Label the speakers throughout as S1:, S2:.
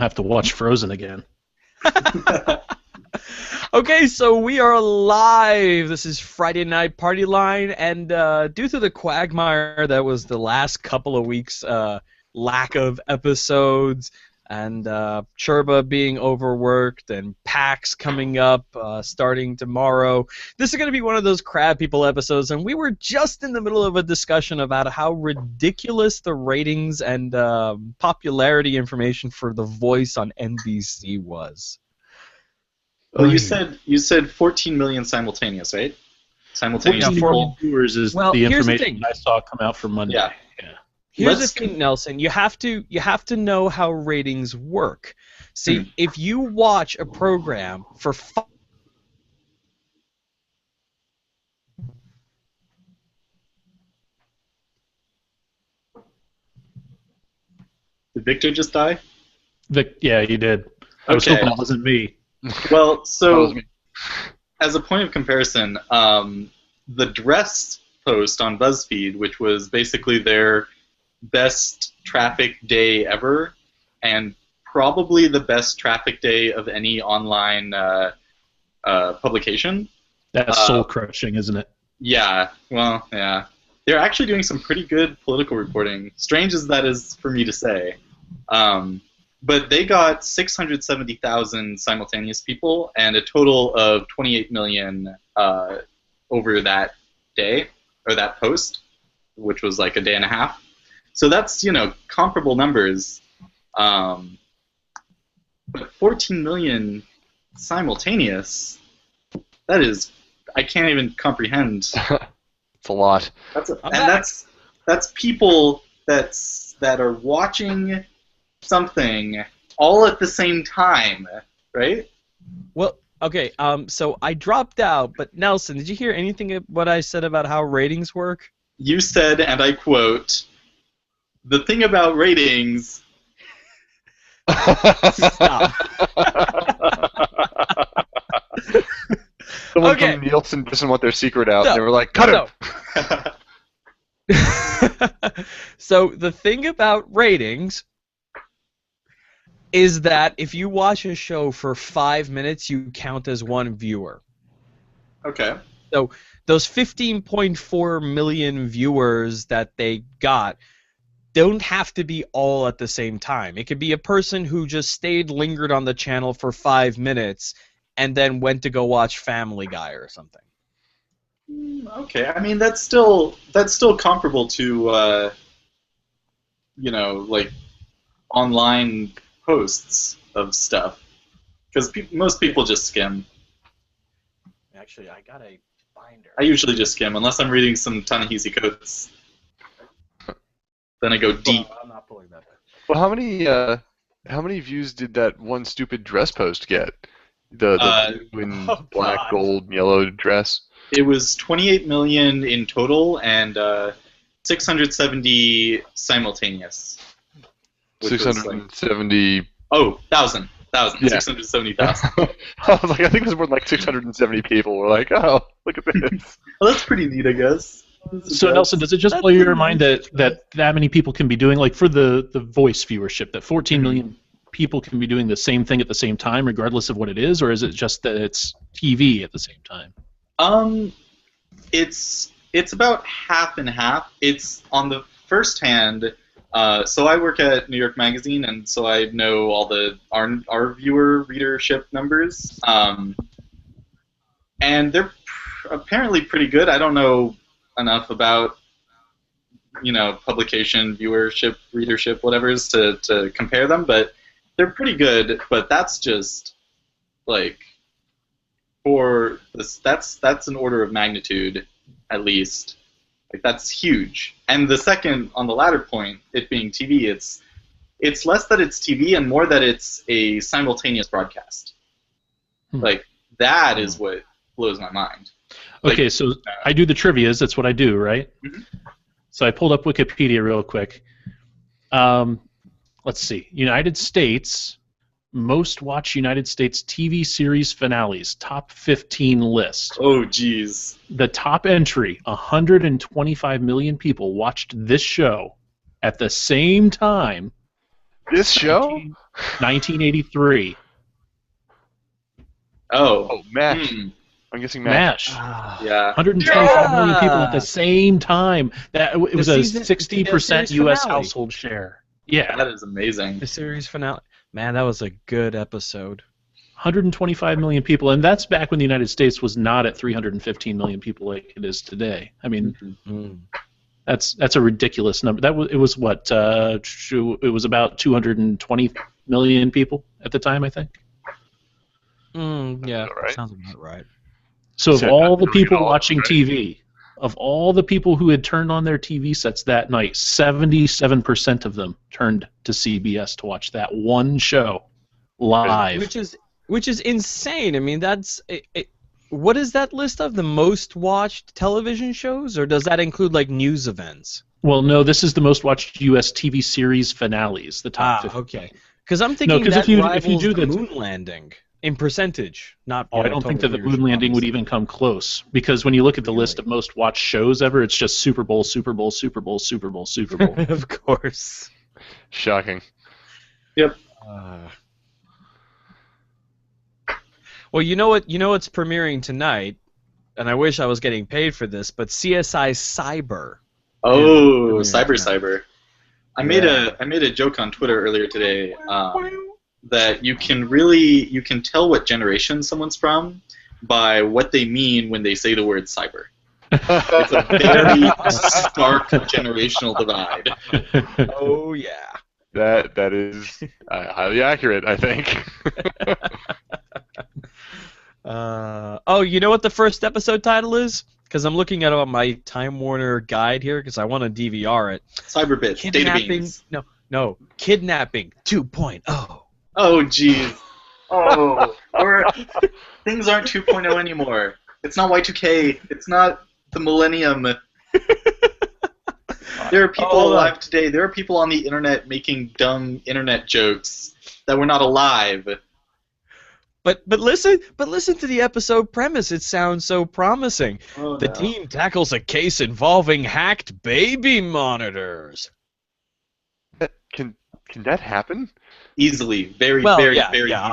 S1: have to watch Frozen again.
S2: Okay, so we are live. This is Friday Night Party Line, and due to the quagmire that was the last couple of weeks, lack of episodes, and Churba being overworked, and PAX coming up starting tomorrow, this is going to be one of those crab people episodes, and we were just in the middle of a discussion about how ridiculous the ratings and popularity information for The Voice on NBC was.
S3: Well, you said 14 million simultaneous, right? Simultaneous people.
S1: Viewers is
S2: Well,
S1: the
S2: here's the
S1: information
S2: thing.
S1: I saw come out for Monday.
S3: Yeah.
S2: Here's the thing, Nelson. You have to know how ratings work. See, if you watch a program for
S3: Did Victor just die?
S1: Yeah, he did. I was hoping it wasn't me.
S3: Well, so as a point of comparison, the dress post on BuzzFeed, which was basically their best traffic day ever, and probably the best traffic day of any online publication.
S1: That's soul-crushing, isn't it?
S3: Yeah, well, yeah. They're actually doing some pretty good political reporting, strange as that is for me to say. But they got 670,000 simultaneous people and a total of 28 million over that day, or that post, which was like a day and a half. So that's, comparable numbers. But 14 million simultaneous, that is, I can't even comprehend.
S4: It's a lot.
S3: That's people that are watching something all at the same time, right?
S2: Well, okay, so I dropped out, but Nelson, did you hear anything of what I said about how ratings work?
S3: You said, and I quote, "The thing about ratings..."
S2: Stop.
S4: Someone
S2: Okay.
S4: from Nielsen doesn't want their secret out.
S2: No,
S4: They were like, cut
S2: no.
S4: him!
S2: So the thing about ratings is that if you watch a show for 5 minutes, you count as one viewer.
S3: Okay.
S2: So those 15.4 million viewers that they got don't have to be all at the same time. It could be a person who just lingered on the channel for 5 minutes and then went to go watch Family Guy or something.
S3: Okay, I mean that's still comparable to like online posts of stuff, because most people just skim.
S2: Actually, I got a binder.
S3: I usually just skim unless I'm reading some Ta-Nehisi Coates. Then I go deep.
S2: I'm not pulling that.
S4: Well, how many views did that one stupid dress post get? The blue and black,
S2: God.
S4: gold, and yellow dress?
S3: It was 28 million in total and 670 simultaneous. Which was like,
S4: 670...
S3: thousand.
S4: Yeah.
S3: 670,000.
S4: I was like, I think there's more than like 670 people. We're like, oh, look at this.
S3: Well, that's pretty neat, I guess.
S1: So, Nelson, does it just blow your mind that many people can be doing, like for the voice viewership, that 14 million people can be doing the same thing at the same time, regardless of what it is, or is it just that it's TV at the same time?
S3: It's about half and half. It's on the first hand. So I work at New York Magazine, and so I know all our viewer readership numbers, and they're apparently pretty good. I don't know enough about publication viewership, readership, whatever's to compare them, but they're pretty good. But that's just like for this. That's an order of magnitude, at least. Like that's huge. And the second, on the latter point, it being TV, it's less that it's TV and more that it's a simultaneous broadcast. Like that is what blows my mind.
S1: Okay, so I do the trivias. That's what I do, right?
S3: Mhm.
S1: So I pulled up Wikipedia real quick. Let's see. United States, most watched United States TV series finales, top 15 list.
S3: Oh, geez.
S1: The top entry, 125 million people watched this show at the same time
S4: This show?
S1: 1983.
S3: Oh,
S4: MASH.
S3: hmm.
S4: I'm guessing MASH.
S3: Yeah.
S1: 125 million people at the same time. That it was a
S2: season-
S1: 60%
S2: series
S1: U.S.
S2: finale.
S1: household share. Yeah,
S3: That is amazing.
S2: The series finale. Man, that was a good episode.
S1: 125 million people, and that's back when the United States was not at 315 million people like it is today. I mean,
S3: Mhm.
S1: that's a ridiculous number. It was what it was about 220 million people at the time, I think.
S2: Yeah,
S4: All right.
S2: sounds about right.
S1: So of
S4: So
S1: all the
S4: not really
S1: people
S4: at all,
S1: watching
S4: right?
S1: TV, of all the people who had turned on their TV sets that night, 77% of them turned to CBS to watch that one show live.
S2: Which is insane. I mean, that's what is that list of the most watched television shows, or does that include like news events?
S1: Well, no, this is the most watched U.S. TV series finales, the top 50.
S2: Okay. Because I'm thinking
S1: 'cause
S2: that
S1: if you
S2: rivals
S1: do
S2: the
S1: the-
S2: moon landing in percentage, not.
S1: I don't think that the moon landing would even come close, because when you look at the list of most watched shows ever, it's just Super Bowl, Super Bowl, Super Bowl, Super Bowl, Super Bowl.
S2: Of course.
S4: Shocking.
S3: Yep.
S2: Well, you know what? You know what's premiering tonight, and I wish I was getting paid for this, but CSI Cyber.
S3: Oh,
S2: Yeah.
S3: cyber. I made a joke on Twitter earlier today that you can tell what generation someone's from by what they mean when they say the word cyber. It's a very stark generational divide.
S2: Oh yeah.
S4: That is highly accurate, I think.
S2: You know what the first episode title is? Because I'm looking at it on my Time Warner guide here because I want to DVR it.
S3: Cyber bits, data
S2: Kidnapping.
S3: beans.
S2: No. Kidnapping 2.0.
S3: Oh, jeez. Oh, things aren't 2.0 anymore. It's not Y2K. It's not the millennium. There are people alive today. There are people on the internet making dumb internet jokes that were not alive.
S2: But listen to the episode premise. It sounds so promising.
S3: Oh,
S2: The
S3: no.
S2: team tackles a case involving hacked baby monitors.
S4: Can that happen?
S3: Easily, very
S2: Well,
S3: easily.
S2: yeah.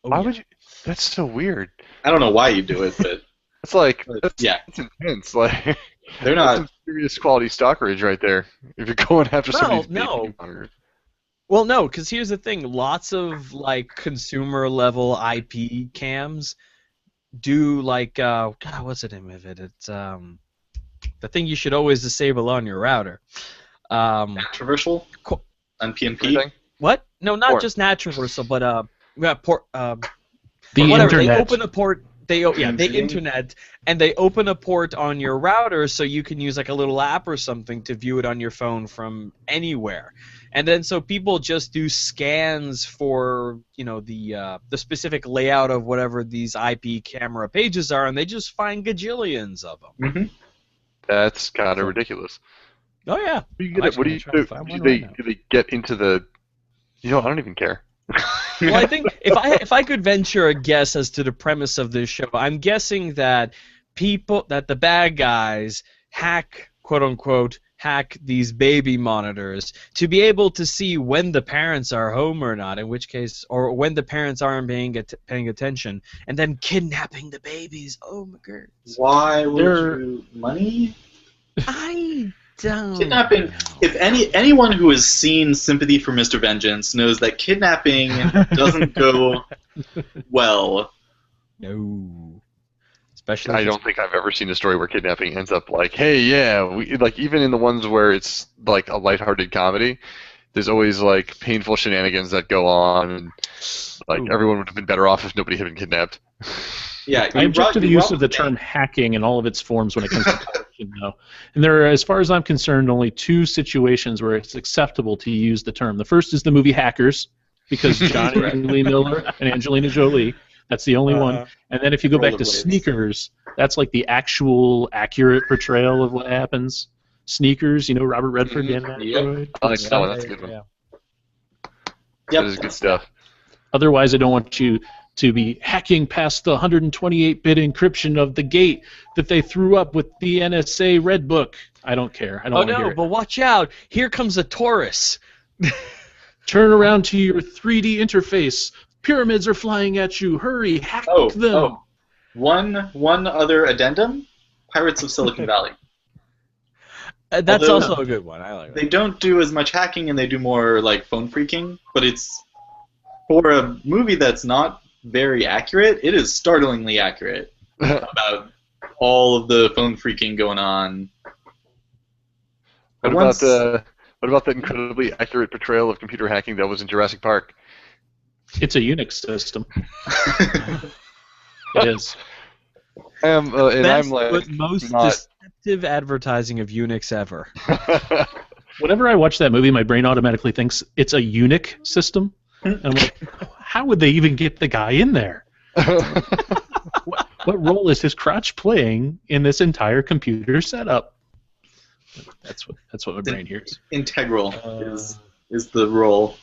S2: Oh,
S4: Why
S2: yeah.
S4: would you? That's so weird.
S3: I don't know why you do it, but
S4: It's like
S3: yeah,
S4: that's intense. Like
S3: they're
S4: that's
S3: not.
S4: some serious quality stalkerage right there. If you're going after somebody's
S2: no.
S4: baby monitor.
S2: Well, no, because here's the thing. Lots of like consumer level IP cams do like God, what's the name of it? It's the thing you should always disable on your router.
S3: Controversial on PnP.
S4: Everything?
S2: What? No, not
S4: Port.
S2: just natural universal, but port.
S1: The
S2: Whatever. They
S1: internet.
S2: open a port. They
S3: Internet.
S2: internet, and they open a port on your router so you can use like a little app or something to view it on your phone from anywhere. And then so people just do scans for the specific layout of whatever these IP camera pages are, and they just find gajillions of them.
S3: Mm-hmm.
S4: That's kind of ridiculous.
S2: Oh yeah.
S4: What do you do? Do they get into the? I don't even care.
S2: Well, I think if I could venture a guess as to the premise of this show, I'm guessing that the bad guys hack, quote unquote, hack these baby monitors to be able to see when the parents are home or not, in which case, or when the parents aren't paying attention, and then kidnapping the babies. Oh my god.
S3: Why would you money?
S2: I don't.
S3: Kidnapping.
S2: know.
S3: If anyone who has seen Sympathy for Mr. Vengeance knows that kidnapping doesn't go well.
S2: No. Especially.
S4: I don't think I've ever seen a story where kidnapping ends up like, hey, yeah, like even in the ones where it's like a lighthearted comedy, there's always like painful shenanigans that go on, and like everyone would have been better off if nobody had been kidnapped.
S3: Yeah,
S1: I object to the use of the term hacking in all of its forms when it comes to television, though. And there are, as far as I'm concerned, only two situations where it's acceptable to use the term. The first is the movie Hackers, because Johnny Lee Miller and Angelina Jolie. That's the only one. And then if you go back to
S3: Rollerblades.
S1: Sneakers, that's like the actual accurate portrayal of what happens. Sneakers, Robert Redford,
S3: Mhm.
S1: Dan Aykroyd.
S4: I like that one. That's a good one.
S2: Yeah.
S3: Yep.
S4: That is good stuff.
S1: Otherwise, I don't want you to be hacking past the 128-bit encryption of the gate that they threw up with the NSA Red Book. I don't care. I don't
S2: Oh
S1: want to hear
S2: no,
S1: it.
S2: but watch out! Here comes a Taurus.
S1: Turn around to your 3D interface. Pyramids are flying at you. Hurry, hack them.
S3: Oh. One other addendum: Pirates of Silicon Valley.
S2: That's
S3: Although-
S2: also a good one. I like
S3: They
S2: that.
S3: don't do as much hacking and they do more like phone phreaking, but it's for a movie that's not very accurate. It is startlingly accurate about all of the phone phreaking going on.
S4: What
S3: Once-
S4: about the incredibly accurate portrayal of computer hacking that was in Jurassic Park?
S1: It's a Unix system. It is.
S4: And
S2: Best
S4: I'm like,
S2: but most
S4: not-
S2: deceptive advertising of Unix ever.
S1: Whenever I watch that movie, my brain automatically thinks it's a Unix system. And I'm like, how would they even get the guy in there? What role is his crotch playing in this entire computer setup? That's what my brain hears.
S3: Integral is the role.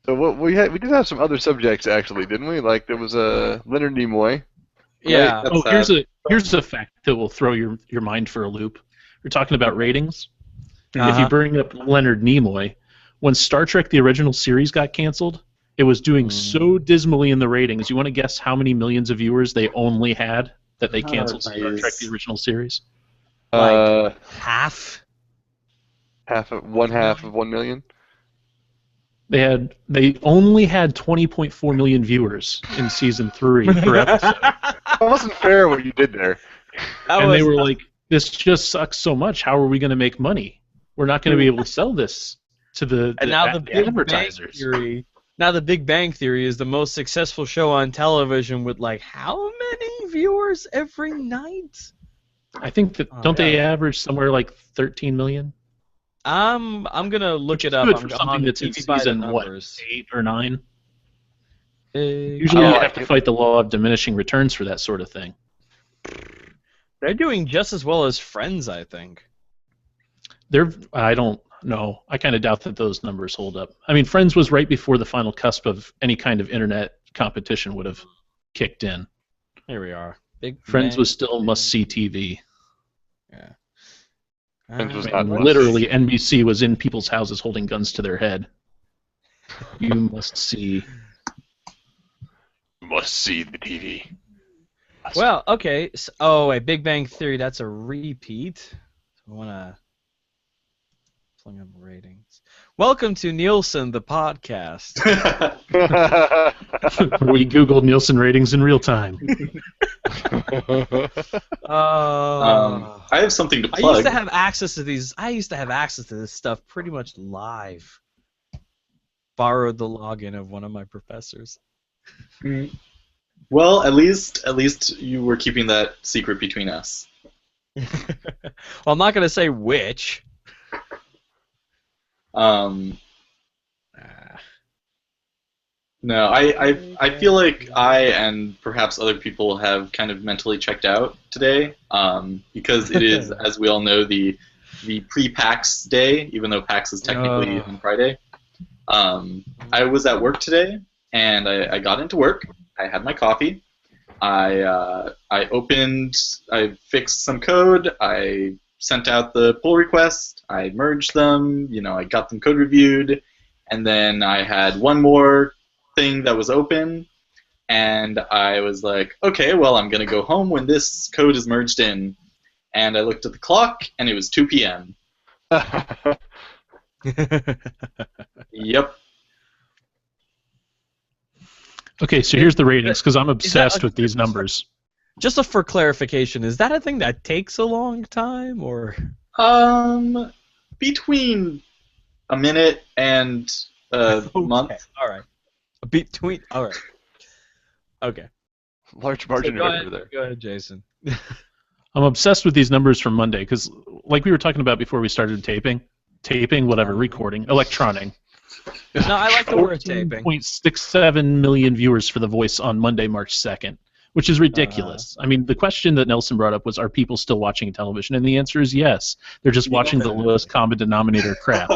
S4: So what we did have some other subjects actually, didn't we? Like there was Leonard Nimoy.
S2: Yeah.
S3: That's
S1: Oh,
S3: sad.
S1: here's a fact that will throw your mind for a loop. We're talking about ratings. If
S2: Uh-huh.
S1: you bring up Leonard Nimoy, when Star Trek the original series got canceled, it was doing so dismally in the ratings. You want to guess how many millions of viewers they only had that they canceled Star
S3: geez.
S1: Trek the original series?
S2: Half.
S4: One half of 1 million.
S1: They only had 20.4 million viewers in season 3 per episode.
S4: That wasn't fair what you did there.
S1: And they were like, this just sucks so much. How are we going to make money? We're not going to be able to sell this to the
S2: And now the Big Bang
S1: advertisers.
S2: Theory. Now the Big Bang Theory is the most successful show on television with like how many viewers every night?
S1: I think that don't they average somewhere like 13 million?
S2: I'm gonna look it up.
S1: Good
S2: I'm
S1: for
S2: on
S1: something
S2: the
S1: that's in
S2: TV by the
S1: season what,
S2: numbers.
S1: 8 or 9?
S2: Usually
S1: Usually you
S4: like
S1: have to
S4: it.
S1: fight the law of diminishing returns for that sort of thing.
S2: they're doing just as well as Friends, I think.
S1: I don't know. I kind of doubt that those numbers hold up. I mean, Friends was right before the final cusp of any kind of internet competition would have kicked in.
S2: Here we are. Big
S1: Friends
S2: Bang
S1: was still must-see TV.
S2: Yeah.
S4: Friends was
S1: I
S4: not
S1: mean, literally, NBC was in people's houses holding guns to their head. You must see.
S4: Must see the TV.
S2: Well, okay. Oh wait, Big Bang Theory. That's a repeat. I wanna plug up ratings. Welcome to Nielsen, the podcast.
S1: Where we Googled Nielsen ratings in real time.
S3: I have something to
S2: I
S3: plug.
S2: used to have access to these. I used to have access to this stuff pretty much live. Borrowed the login of one of my professors.
S3: Well, at least you were keeping that secret between us.
S2: Well, I'm not gonna say which.
S3: No, I feel like I and perhaps other people have kind of mentally checked out today, because it is, as we all know, the pre-PAX day, even though PAX is technically on Friday. I was at work today, and I got into work. I had my coffee. I fixed some code. I sent out the pull request. I merged them. I got them code reviewed, and then I had one more thing that was open, and I was like, okay, well, I'm gonna go home when this code is merged in. And I looked at the clock, and it was 2 p.m. Yep.
S1: Okay, so here's the ratings, because I'm obsessed with these numbers.
S2: Just for clarification, is that a thing that takes a long time, or?
S3: Between a minute and a month.
S2: All right. Between. All right. Okay.
S4: Large margin
S2: So
S4: of error there.
S2: Go ahead, Jason.
S1: I'm obsessed with these numbers from Monday, because like we were talking about before we started recording, electronic.
S2: No, I like the word taping.
S1: 14.67 million viewers for The Voice on Monday, March 2nd, which is ridiculous. I mean, the question that Nelson brought up was, are people still watching television? And the answer is yes. They're just watching the lowest common denominator crap.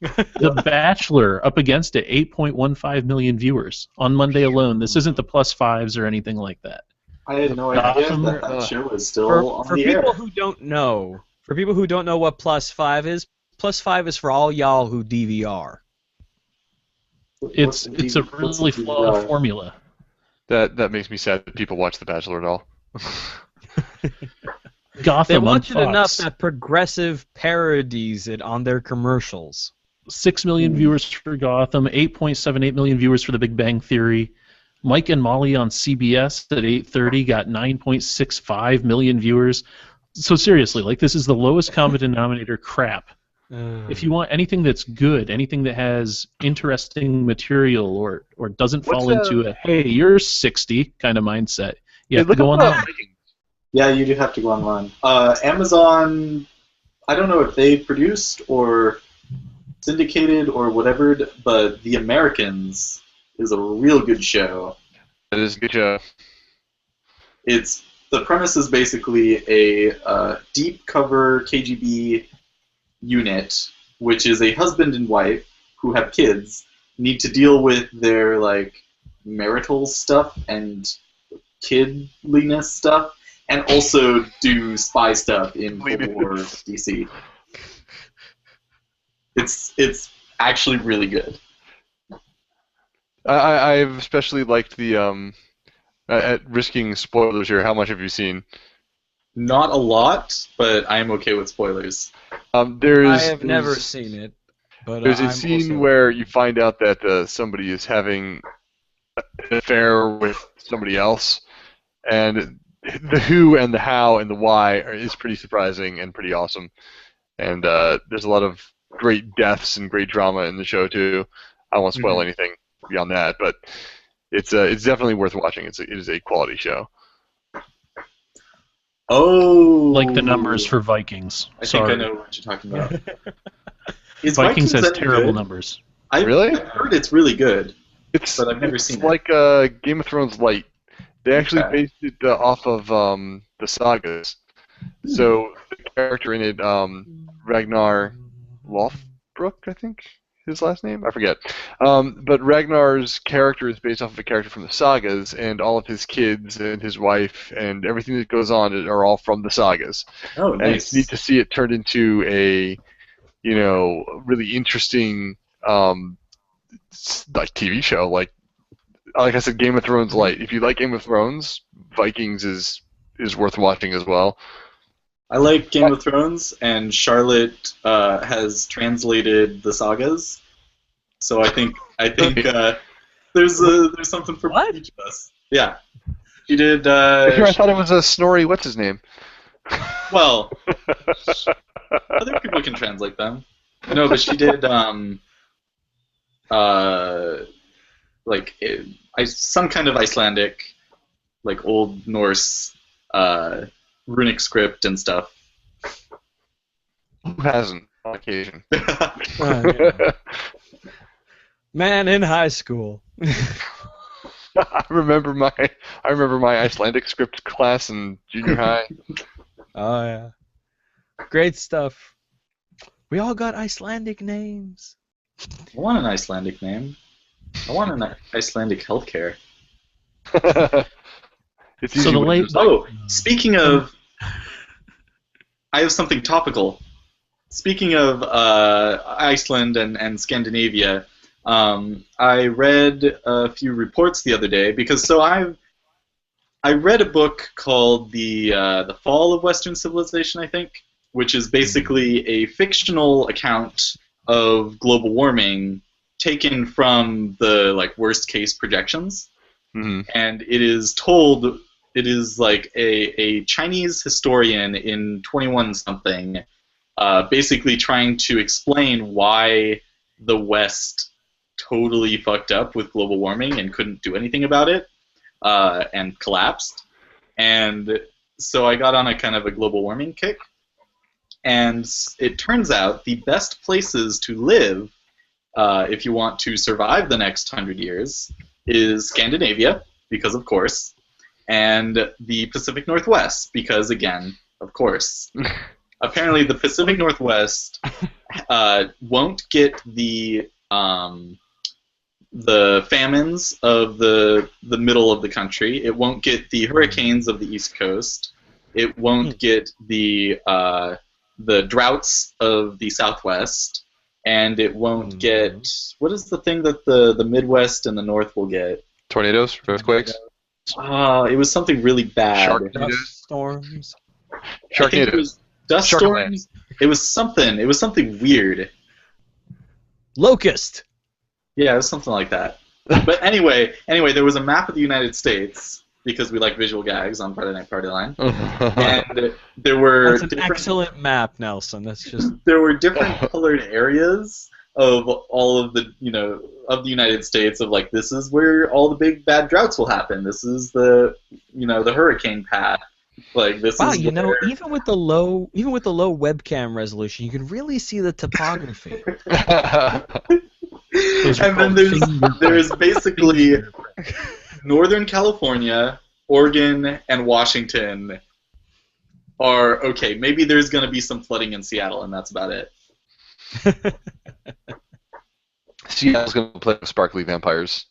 S1: The Bachelor up against it, 8.15 million viewers on Monday alone. This isn't the plus fives or anything like that.
S3: I had no idea
S1: Gotham,
S3: that show was still on
S2: For
S3: the
S2: people
S3: air.
S2: who don't know, what +5 is, +5 is for all y'all who DVR.
S1: it's a really flawed formula.
S4: That makes me sad that people watch The Bachelor at all.
S1: Gotham
S2: They
S1: on
S2: watch it enough
S1: Fox.
S2: that Progressive parodies it on their commercials.
S1: 6 million viewers for Gotham, 8.78 million viewers for The Big Bang Theory. Mike and Molly on CBS at 8:30 got 9.65 million viewers. So seriously, like, this is the lowest common denominator crap. If you want anything that's good, anything that has interesting material or doesn't fall into a hey, you're 60 kind of mindset, you have to go online.
S3: Yeah, you do have to go online. Amazon, I don't know if they produced or syndicated or whatever, but The Americans is a real good show.
S4: It is a good show.
S3: The premise is basically a deep cover KGB unit, which is a husband and wife who have kids, need to deal with their like marital stuff and kidliness stuff, and also do spy stuff in Cold War DC. It's actually really good.
S4: I've especially liked the at risking spoilers here. How much have you seen?
S3: Not a lot, but I am okay with spoilers.
S2: I have never seen it, but
S4: there's a scene where you find out that somebody is having an affair with somebody else, and the who and the how and the why is pretty surprising and pretty awesome. And there's a lot of great deaths and great drama in the show too. I won't spoil anything beyond that, but it's definitely worth watching. It is a quality show.
S3: Oh,
S1: like the numbers for Vikings.
S3: I think I know what you're talking about.
S1: Vikings has terrible numbers.
S4: Really?
S3: I've heard it's really good, but I've never seen it.
S4: It's like Game of Thrones light. They actually based it off of the sagas. So the character in it, Ragnar Lothbrok, I think his last name? I forget. But Ragnar's character is based off of a character from the sagas, and all of his kids and his wife and everything that goes on are all from the sagas.
S3: Oh, nice.
S4: And it's neat to see it turned into a, really interesting like TV show. Like I said, Game of Thrones light. If you like Game of Thrones, Vikings is worth watching as well.
S3: I like Game of Thrones, and Charlotte has translated the sagas, so I think there's something for each of us. Yeah, she did.
S4: I thought it was a Snorri. What's his name?
S3: Well, other people can translate them. No, but she did. Some kind of Icelandic, like Old Norse. Runic script and stuff.
S4: Who hasn't on occasion?
S2: Man in high school.
S4: I remember my Icelandic script class in junior high.
S2: Oh yeah, great stuff. We all got Icelandic names.
S3: I want an Icelandic name. I want an Icelandic healthcare. Speaking of, I have something topical. Speaking of Iceland and Scandinavia, I read a few reports the other day because I read a book called The Fall of Western Civilization, I think, which is basically a fictional account of global warming taken from the worst case projections, and it is told. It is like a Chinese historian in 21-something basically trying to explain why the West totally fucked up with global warming and couldn't do anything about it and collapsed. And so I got on a kind of a global warming kick. And it turns out the best places to live if you want to survive the next 100 years is Scandinavia, because of course, and the Pacific Northwest, because, again, of course. Apparently, the Pacific Northwest won't get the the famines of the middle of the country. It won't get the hurricanes of the East Coast. It won't get the droughts of the Southwest, and it won't get, what is the thing that the Midwest and the North will get?
S4: Tornadoes, earthquakes,
S3: It was something really bad.
S2: Dust storms.
S3: I think it was dust
S4: Sharkland.
S3: storms. It was something weird.
S2: Locust.
S3: Yeah, it was something like that. But anyway, there was a map of the United States, because we like visual gags on Friday Night Party Line. And there were
S2: That's an excellent map, Nelson. That's just
S3: there were different colored areas of all of the of the United States, of like, this is where all the big bad droughts will happen. This is the the hurricane path. Like, this
S2: wow.
S3: is
S2: Even with the low webcam resolution, you can really see the topography.
S3: And then there's basically Northern California, Oregon, and Washington are okay. Maybe there's going to be some flooding in Seattle, and that's about it.
S4: Seattle's gonna play with sparkly vampires.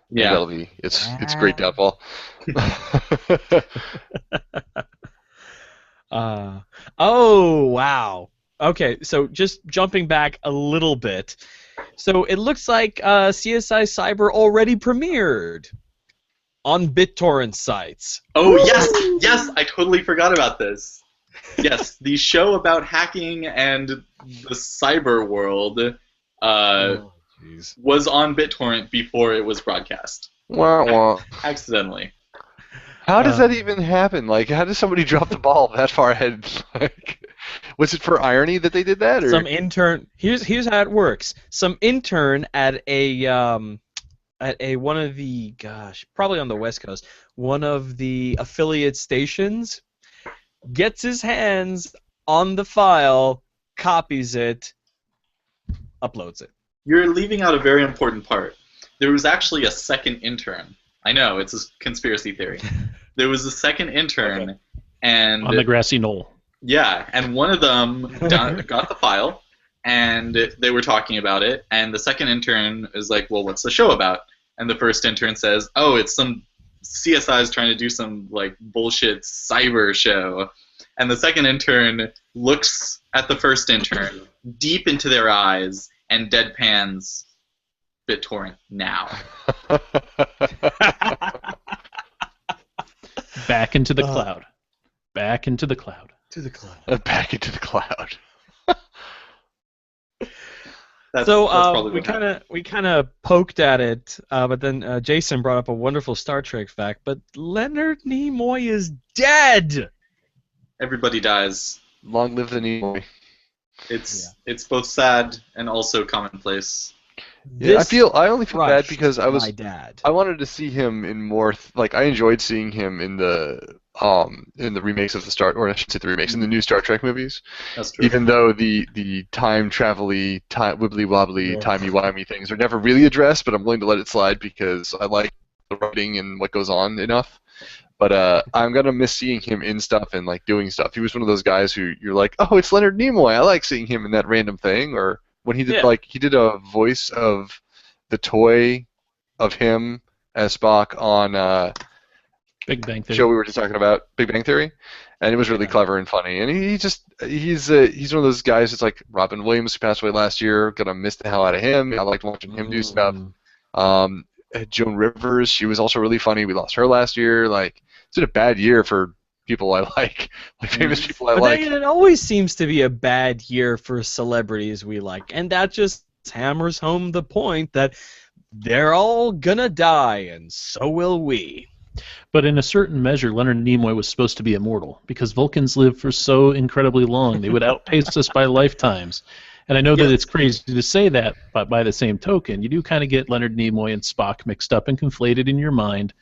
S3: Yeah.
S4: That'll be it's great downfall.
S2: Oh wow. Okay, so just jumping back a little bit. So it looks like CSI Cyber already premiered on BitTorrent sites.
S3: Oh yes, I totally forgot about this. Yes, the show about hacking and the cyber world was on BitTorrent before it was broadcast.
S4: Wah, wah.
S3: Accidentally.
S4: How does that even happen? Like, how does somebody drop the ball that far ahead? Like, was it for irony that they did that? Or?
S2: Some intern. Here's how it works. Some intern at a one of the probably on the West Coast, one of the affiliate stations, gets his hands on the file, copies it, uploads it.
S3: You're leaving out a very important part. There was actually a second intern. I know, it's a conspiracy theory. There was a second intern, and
S1: on the grassy knoll.
S3: Yeah, and one of them got the file, and they were talking about it, and the second intern is like, well, what's the show about? And the first intern says, oh, it's some CSI's trying to do some like bullshit cyber show. And the second intern looks at the first intern deep into their eyes and deadpans BitTorrent now.
S1: Back into the cloud. Back into the cloud.
S2: To the cloud.
S4: Back into the cloud.
S3: That's
S2: So we kind of poked at it, but then Jason brought up a wonderful Star Trek fact. But Leonard Nimoy is dead.
S3: Everybody dies.
S4: Long live the Nimoy.
S3: It's both sad and also commonplace.
S4: Yeah, I only feel bad because
S2: my dad.
S4: I wanted to see him in more like I enjoyed seeing him in the remakes of or I should say the remakes in the new Star Trek movies.
S3: That's true.
S4: Even though the time travel-y, wibbly wobbly, timey-wimey things are never really addressed, but I'm willing to let it slide because I like the writing and what goes on enough. But I'm gonna miss seeing him in stuff and like doing stuff. He was one of those guys who you're like, oh, it's Leonard Nimoy. I like seeing him in that random thing. Or when he did he did a voice of the toy of him as Spock on
S1: Big Bang Theory.
S4: show we were just talking about, Big Bang Theory, and it was really clever and funny. And he's one of those guys. It's like Robin Williams, who passed away last year. Gonna miss the hell out of him. I liked watching him do stuff. Joan Rivers, she was also really funny. We lost her last year. Like, it's been a bad year for people I like famous people I like.
S2: But it always seems to be a bad year for celebrities we like, and that just hammers home the point that they're all gonna die, and so will we.
S1: But in a certain measure, Leonard Nimoy was supposed to be immortal because Vulcans live for so incredibly long. They would outpace us by lifetimes. And I know that it's crazy to say that, but by the same token, you do kind of get Leonard Nimoy and Spock mixed up and conflated in your mind.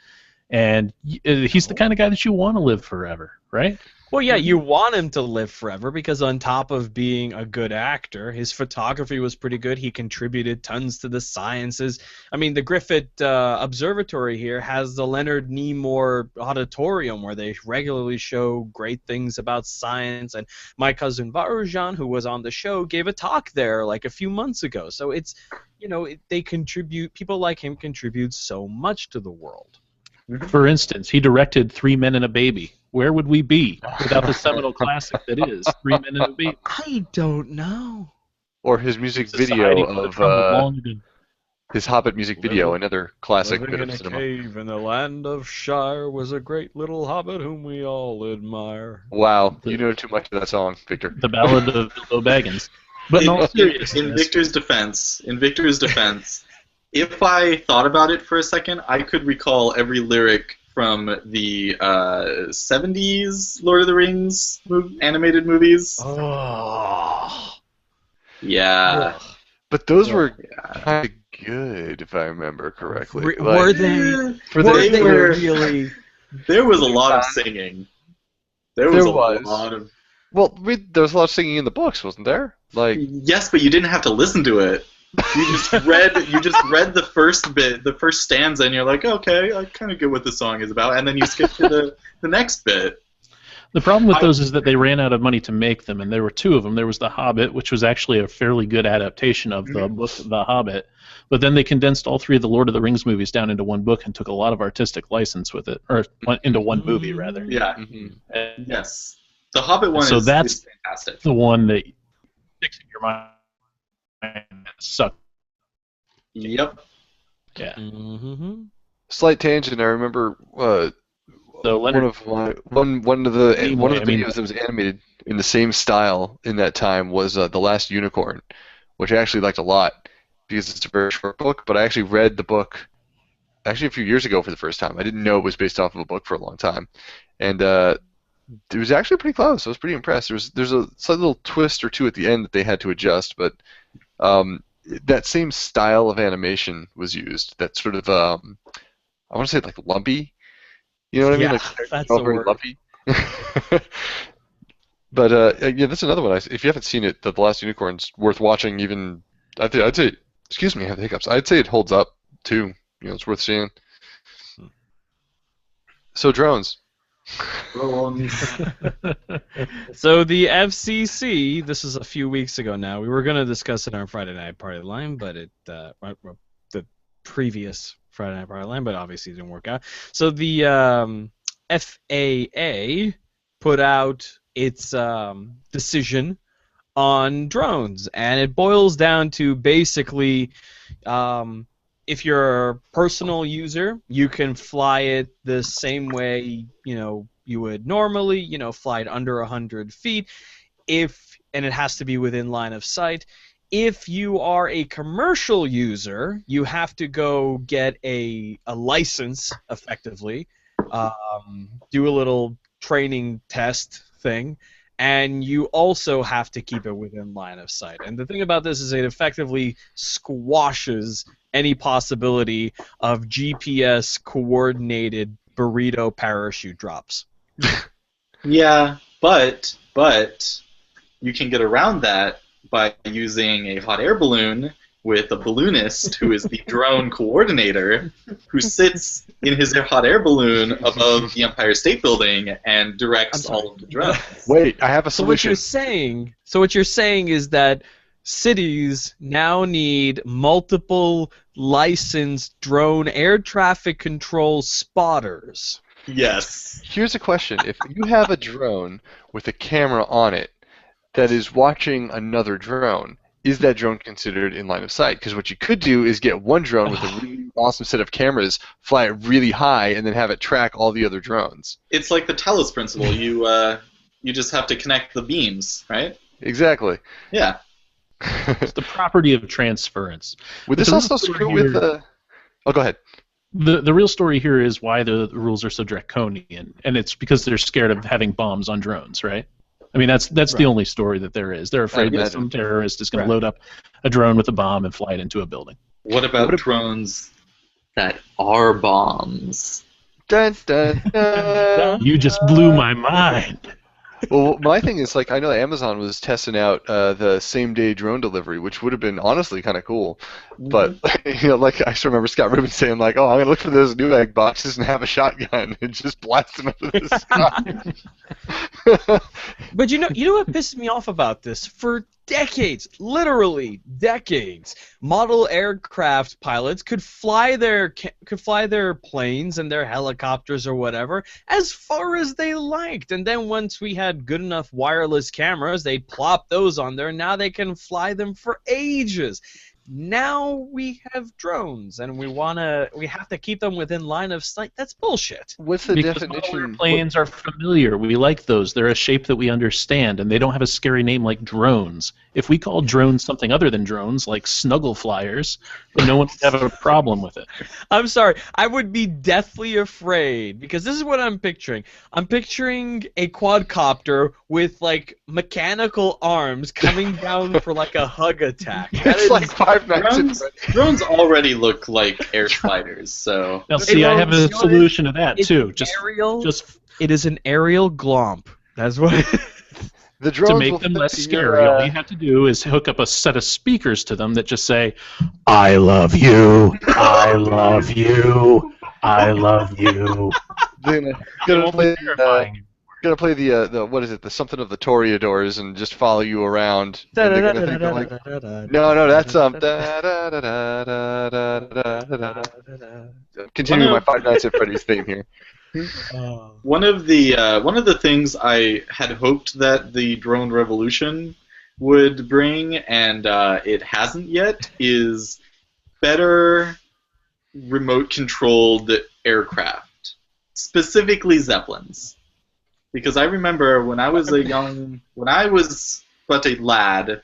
S1: And he's the kind of guy that you want to live forever, right?
S2: Well, yeah, you want him to live forever because on top of being a good actor, his photography was pretty good. He contributed tons to the sciences. I mean, the Griffith Observatory here has the Leonard Nimoy Auditorium where they regularly show great things about science. And my cousin Varujan, who was on the show, gave a talk there like a few months ago. So it's they contribute. People like him contribute so much to the world.
S1: For instance, he directed Three Men and a Baby. Where would we be without the seminal classic that is Three Men and a Baby?
S2: I don't know.
S4: Or his music
S1: Society
S4: video
S1: for the Troubled
S4: of his Hobbit music video, another classic
S2: Living
S4: bit
S2: in
S4: of
S2: a
S4: cinema.
S2: cave in the land of Shire was a great little hobbit whom we all admire.
S4: Wow, you know too much of that song, Victor.
S1: The Ballad of Bilbo Baggins. But in all seriousness,
S3: in Victor's defense, if I thought about it for a second, I could recall every lyric from the 70s Lord of the Rings animated movies.
S2: Oh.
S3: Yeah.
S4: But those were kind of good, if I remember correctly.
S2: Were they?
S3: For
S2: Were
S3: the,
S2: they
S3: were,
S2: really?
S3: There was a lot of singing. There was a lot of.
S4: Well, there was a lot of singing in the books, wasn't there? Like,
S3: yes, but you didn't have to listen to it. You just read the first bit, the first stanza, and you're like, okay, I kind of get what the song is about, and then you skip to the next bit.
S1: The problem with those is that they ran out of money to make them, and there were two of them. There was The Hobbit, which was actually a fairly good adaptation of the book The Hobbit, but then they condensed all three of the Lord of the Rings movies down into one book and took a lot of artistic license with it, or into one movie, rather.
S3: Yeah.
S1: And
S3: yes. The Hobbit one
S1: so
S3: is fantastic.
S1: The one that sticks in your mind and sucks.
S3: Yep.
S1: Yeah.
S2: Mm-hmm.
S4: slight tangent. I remember
S1: So Leonard,
S4: one of the videos that was animated in the same style in that time was The Last Unicorn, which I actually liked a lot because it's a very short book. But I actually read the book actually a few years ago for the first time. I didn't know it was based off of a book for a long time, and it was actually pretty close. I was pretty impressed. There's a slight little twist or two at the end that they had to adjust, but that same style of animation was used. That sort of I want to say like lumpy. You know what I mean? Like
S2: that's
S4: all
S2: the
S4: very
S2: word.
S4: lumpy. But yeah, that's another one. If you haven't seen it, The Last Unicorn's worth watching. Even I'd say, excuse me, I have the hiccups. I'd say it holds up too. You know, it's worth seeing. So drones.
S2: So the FCC, this is a few weeks ago now. We were going to discuss it on Friday Night Party Line, but the previous Friday Night Party Line, but obviously it didn't work out. So the FAA put out its decision on drones, and it boils down to basically if you're a personal user, you can fly it the same way, you would normally, fly it under 100 feet, and it has to be within line of sight. If you are a commercial user, you have to go get a license, effectively, do a little training test thing, and you also have to keep it within line of sight. And the thing about this is it effectively squashes any possibility of GPS-coordinated burrito parachute drops.
S3: Yeah, but you can get around that by using a hot air balloon with a balloonist who is the drone coordinator, who sits in his hot air balloon above the Empire State Building and directs all of the drones.
S4: Wait, I have a
S2: So what
S4: solution.
S2: you're saying is that cities now need multiple licensed drone air traffic control spotters.
S3: Yes.
S4: Here's a question. If you have a drone with a camera on it that is watching another drone, is that drone considered in line of sight? Because what you could do is get one drone with a really awesome set of cameras, fly it really high, and then have it track all the other drones.
S3: It's like the Talos principle. You just have to connect the beams, right?
S4: Exactly.
S3: Yeah.
S1: it's the property of transference.
S4: Would this also screw with the... Oh, go ahead.
S1: The real story here is why the rules are so draconian, and it's because they're scared of having bombs on drones, right? I mean, that's the only story that there is. They're afraid that some terrorist is going to load up a drone with a bomb and fly it into a building.
S3: What about drones that are bombs?
S4: Dun, dun, dun.
S1: You just blew my mind.
S4: Well, my thing is, like, I know Amazon was testing out the same-day drone delivery, which would have been honestly kind of cool. But, like, I still remember Scott Rubin saying, like, oh, I'm going to look for those Newegg boxes and have a shotgun and just blast them out of the sky.
S2: But you know what pisses me off about this? For decades, literally decades, model aircraft pilots could fly their planes and their helicopters or whatever as far as they liked, and then once we had good enough wireless cameras, they plopped those on there. Now they can fly them for ages. Now we have drones, and we have to keep them within line of sight. That's bullshit.
S4: What's the
S1: Because
S4: definition?
S1: model airplanes are familiar. We like those. They're a shape that we understand, and they don't have a scary name like drones. If we call drones something other than drones, like snuggle flyers, then no one would have a problem with it.
S2: I'm sorry. I would be deathly afraid because this is what I'm picturing. I'm picturing a quadcopter with like mechanical arms coming down for like a hug attack. That
S4: It's
S2: is
S4: like Five Nights at
S3: drones,
S4: Freddy's.
S3: drones already look like air spiders, so
S1: Now, see, I have a solution to that
S2: it's
S1: too.
S2: aerial.
S1: Just
S2: It is an aerial glomp. That's what.
S4: The drones
S1: to make
S4: will
S1: them
S4: fit
S1: less
S4: to
S1: scary,
S4: your,
S1: all you have to do is hook up a set of speakers to them that just say, "I love you, I love you, I love you."
S4: gonna play the what is it? The something of the Toreadors and just follow you around. And they're gonna think they're like, no, that's continuing my Five Nights at Freddy's theme here.
S3: one of the things I had hoped that the drone revolution would bring, and it hasn't yet, is better remote-controlled aircraft, specifically Zeppelins. Because I remember when I was but a lad,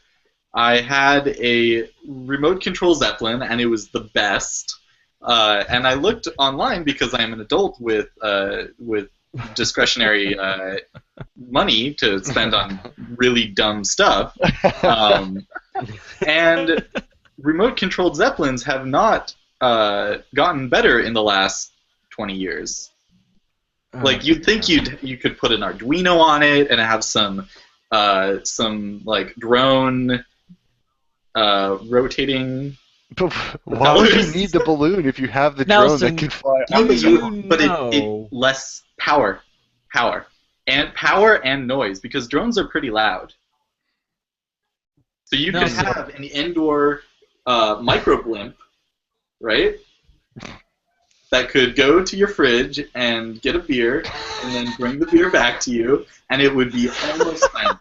S3: I had a remote-control Zeppelin, and it was the best. And I looked online because I am an adult with discretionary money to spend on really dumb stuff. And remote-controlled Zeppelins have not gotten better in the last 20 years. Like you'd think you could put an Arduino on it and have some like drone rotating.
S4: Why would you need the balloon if you have the drone
S2: Nelson,
S4: that can fly?
S3: But it less power and noise, because drones are pretty loud. So you could have an indoor micro blimp, right? That could go to your fridge and get a beer, and then bring the beer back to you, and it would be almost fine.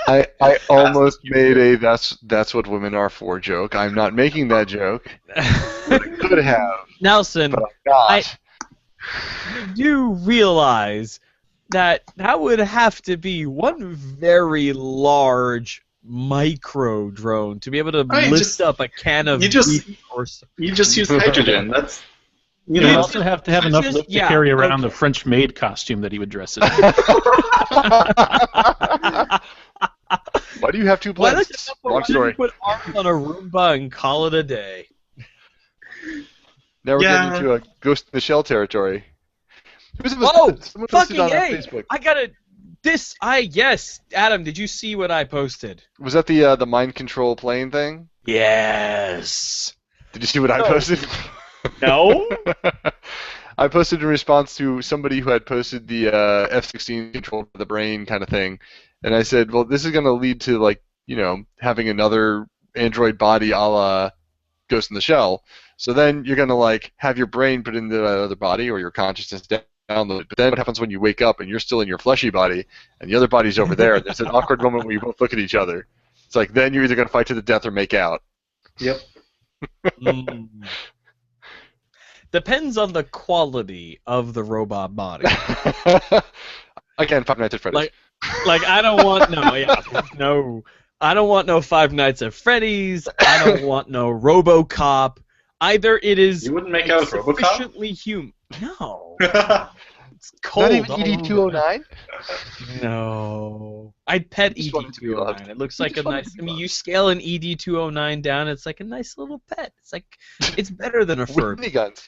S4: I almost made a that's what women are for joke. I'm not making that joke. I could have,
S2: Nelson,
S4: but I'm not.
S2: you do realize that would have to be one very large micro drone to be able to lift up a can of beef or something.
S3: You just use hydrogen. That's
S1: You also have to have enough lift to carry around the French maid costume that he would dress in.
S4: Why do you have two planes? Long story.
S2: Put arms on a Roomba and call it a day.
S4: Now we're getting into a Ghost in the Shell territory.
S2: Someone fucking on Facebook. I got it. Yes, Adam. Did you see what I posted?
S4: Was that the mind control plane thing?
S2: Yes.
S4: Did you see what I posted?
S2: No.
S4: I posted in response to somebody who had posted the F-16 control for the brain kind of thing, and I said, well, this is going to lead to, like, having another android body a la Ghost in the Shell. So then you're going to, like, have your brain put into that other body or your consciousness download. But then what happens when you wake up and you're still in your fleshy body and the other body's over there? There's an awkward moment where you both look at each other. It's like then you're either going to fight to the death or make out.
S3: Yep.
S2: Depends on the quality of the robot body.
S4: Again, Five Nights at Freddy's.
S2: Like I don't want I don't want no Five Nights at Freddy's. I don't want no RoboCop. Either it is
S3: you wouldn't make out with RoboCop?
S2: Sufficiently human. No. It's cold.
S4: Not even ED209?
S2: No. I'd pet ED209. It looks like a nice. I mean, you scale an ED209 down, it's like a nice little pet. It's like it's better than a fur.
S4: With miniguns.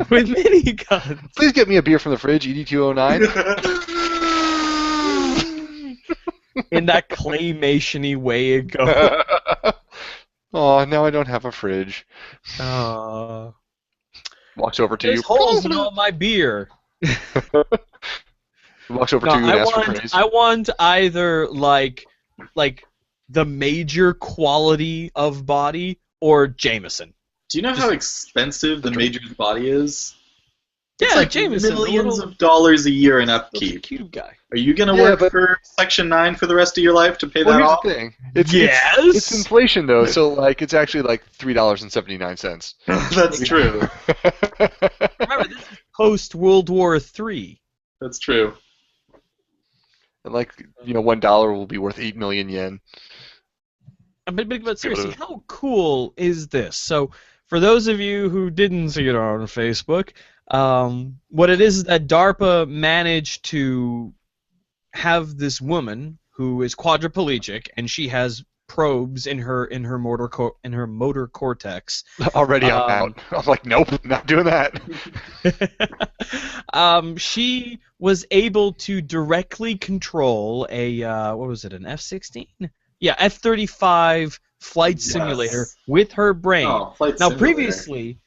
S2: With miniguns.
S4: Please get me a beer from the fridge, ED209.
S2: In that claymation-y way it goes.
S4: Oh, now I don't have a fridge.
S2: Walks
S4: over to
S2: There's
S4: you.
S2: holes in all my beer.
S4: Walks over to you and asks for praise.
S2: I want either like the major quality of body or Jameson.
S3: Do you know how expensive the Major's body is? It's
S2: Yeah,
S3: like
S2: Jameson,
S3: millions of dollars a year in
S2: little
S3: upkeep.
S2: cube guy.
S3: Are you gonna
S4: Yeah,
S3: work
S4: but-
S3: for Section 9 for the rest of your life to pay
S4: Well,
S3: that
S4: here's
S3: off?
S4: the thing. It's
S2: Yes!
S4: inflation though, so like it's actually like $3.79.
S3: That's true.
S2: Remember, this is post World War III.
S3: That's true.
S4: And like $1 will be worth 8 million yen.
S2: But seriously, how cool is this? So, for those of you who didn't see it on Facebook, what it is that DARPA managed to have this woman who is quadriplegic, and she has probes in her motor cortex.
S4: Already I'm out. I'm like, nope, not doing that.
S2: She was able to directly control a what was it, an F-16? Yeah, F-35 flight simulator with her brain.
S3: Oh, flight
S2: Now,
S3: simulator.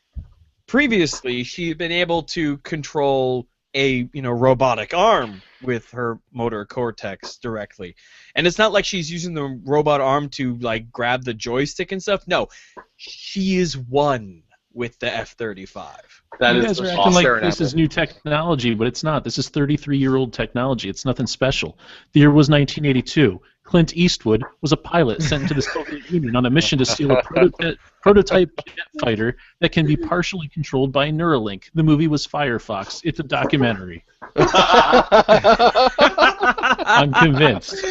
S2: previously, she had been able to control a robotic arm with her motor cortex directly, and it's not like she's using the robot arm to like grab the joystick and stuff. No, she is one with the F-35.
S3: That
S1: You
S3: is
S1: guys are acting
S3: awesome.
S1: like
S4: Staring
S1: this
S4: at
S1: is new technology, but it's not. This is 33-year-old technology. It's nothing special. The year was 1982. Clint Eastwood was a pilot sent to the Soviet Union on a mission to steal a prototype jet fighter that can be partially controlled by Neuralink. The movie was Firefox. It's a documentary. I'm convinced.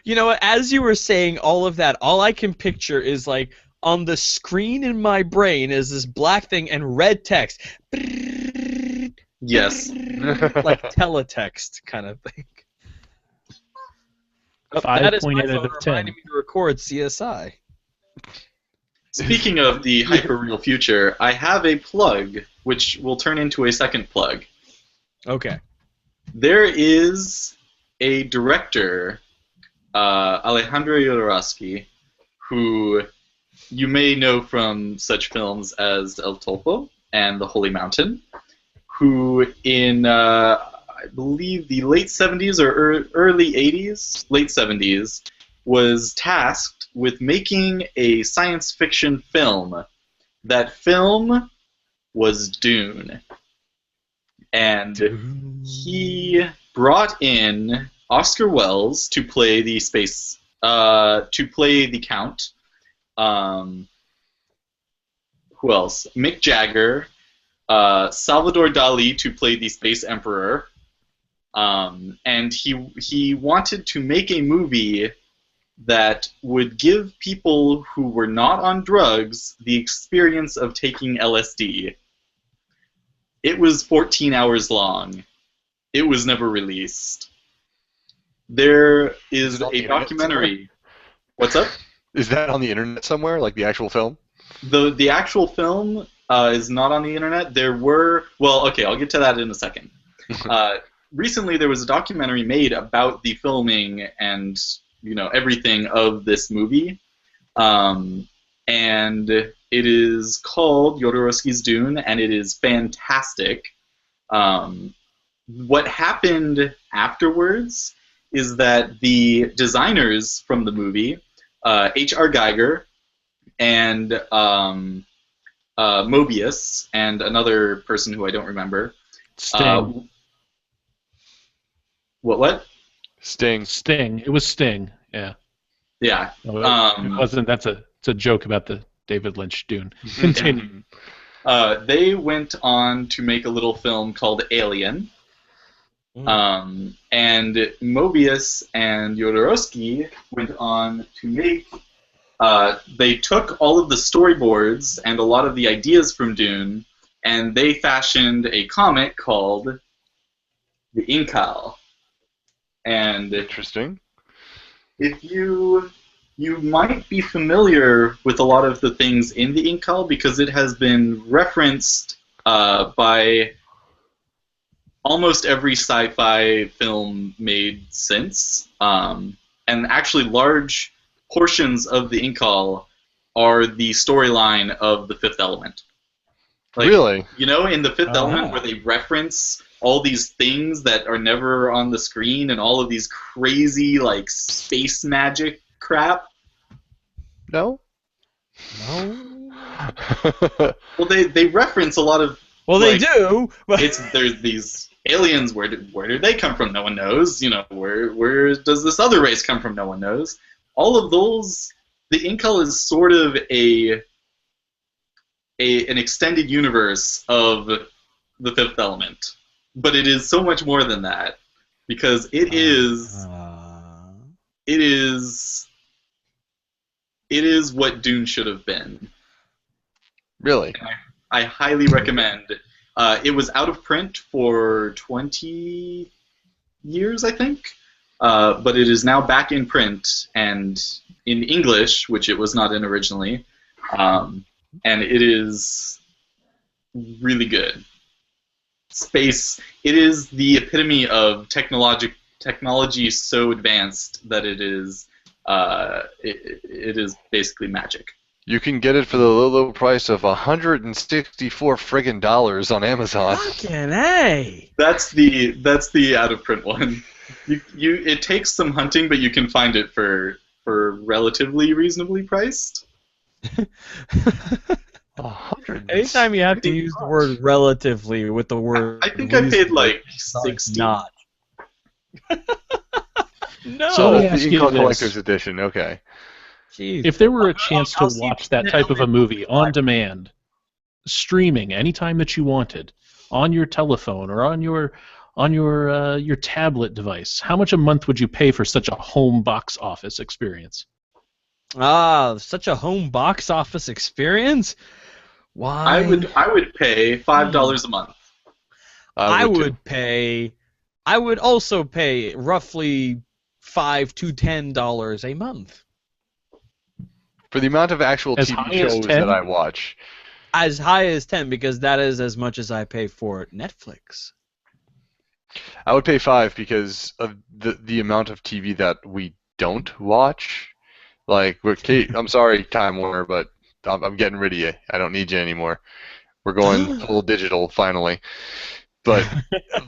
S2: You know what? As you were saying all of that, all I can picture is like on the screen in my brain is this black thing and red text.
S3: Yes.
S2: Like teletext kind of thing. That is
S1: 5.8
S2: my
S1: out
S2: phone
S1: of 10.
S2: reminding me to record CSI.
S3: Speaking of the hyper-real future, I have a plug, which will turn into a second plug.
S2: Okay.
S3: There is a director, Alejandro Jodorowsky, who you may know from such films as El Topo and The Holy Mountain, who in, I believe, the late 70s or early 80s, late 70s, was tasked with making a science fiction film. That film was Dune. And he brought in Oscar Wilde to play the Count. Who else? Mick Jagger, Salvador Dali to play the Space Emperor, and he wanted to make a movie that would give people who were not on drugs the experience of taking LSD. It was 14 hours long. It was never released. There is a documentary. What's up?
S4: Is that on the internet somewhere, like the actual film?
S3: The actual film is not on the internet. There were... Well, okay, I'll get to that in a second. Recently, there was a documentary made about the filming and everything of this movie, and it is called Jodorowsky's Dune, and it is fantastic. What happened afterwards is that the designers from the movie, H.R. Geiger and Mobius, and another person who I don't remember.
S1: Sting.
S3: What?
S4: Sting.
S1: Sting. It was Sting. Yeah.
S3: Yeah.
S1: No, it wasn't. It's a joke about the David Lynch Dune. Continue.
S3: They went on to make a little film called Alien. And Mobius and Jodorowsky went on to make... they took all of the storyboards and a lot of the ideas from Dune, and they fashioned a comic called The Incal. And
S4: Interesting.
S3: if you might be familiar with a lot of the things in the Incal because it has been referenced by almost every sci-fi film made since, and actually large portions of the Incal are the storyline of The Fifth Element. Like,
S4: Really?
S3: You know, in the Fifth
S2: Oh,
S3: Element,
S2: wow.
S3: where they reference all these things that are never on the screen and all of these crazy, like, space magic crap.
S4: No.
S2: No.
S3: Well, they reference a lot of.
S2: Well,
S3: like,
S2: they do. But
S3: There's these aliens. Where did they come from? No one knows. You know, where does this other race come from? No one knows. All of those. The Incal is sort of an extended universe of the Fifth Element, but it is so much more than that, because it is what Dune should have been.
S4: Really?
S3: I highly recommend. It was out of print for 20 years, I think, but it is now back in print and in English, which it was not in originally, and it is really good. Space. It is the epitome of technology so advanced that it is basically magic.
S4: You can get it for the low price of $164 friggin' dollars on Amazon.
S2: fucking A.
S3: That's the out of print one. It takes some hunting, but you can find it for relatively reasonably priced.
S2: Anytime you have to use the word relatively with the word,
S3: I think I paid like
S2: it's
S3: $60.
S2: not. No.
S1: So let me
S4: the
S1: ask you
S4: Incal
S1: this.
S4: Collector's Edition. Okay.
S2: Jeez.
S1: If there were a chance to
S3: I'll see
S1: watch that type of a movie on demand, streaming anytime that you wanted, on your telephone or on your tablet device, how much a month would you pay for such a home box office experience?
S2: Such a home box office experience. Why?
S3: I would pay $5 a month.
S2: I
S4: too.
S2: would also pay roughly $5 to $10 a month.
S4: For the amount of actual
S1: As
S4: TV
S1: high as
S4: shows
S1: 10?
S4: that I watch.
S2: As high as 10, because that is as much as I pay for Netflix.
S4: I would pay $5 because of the amount of TV that we don't watch. Like, Kate, I'm sorry, Time Warner, but I'm getting rid of you. I don't need you anymore. We're going full digital finally. But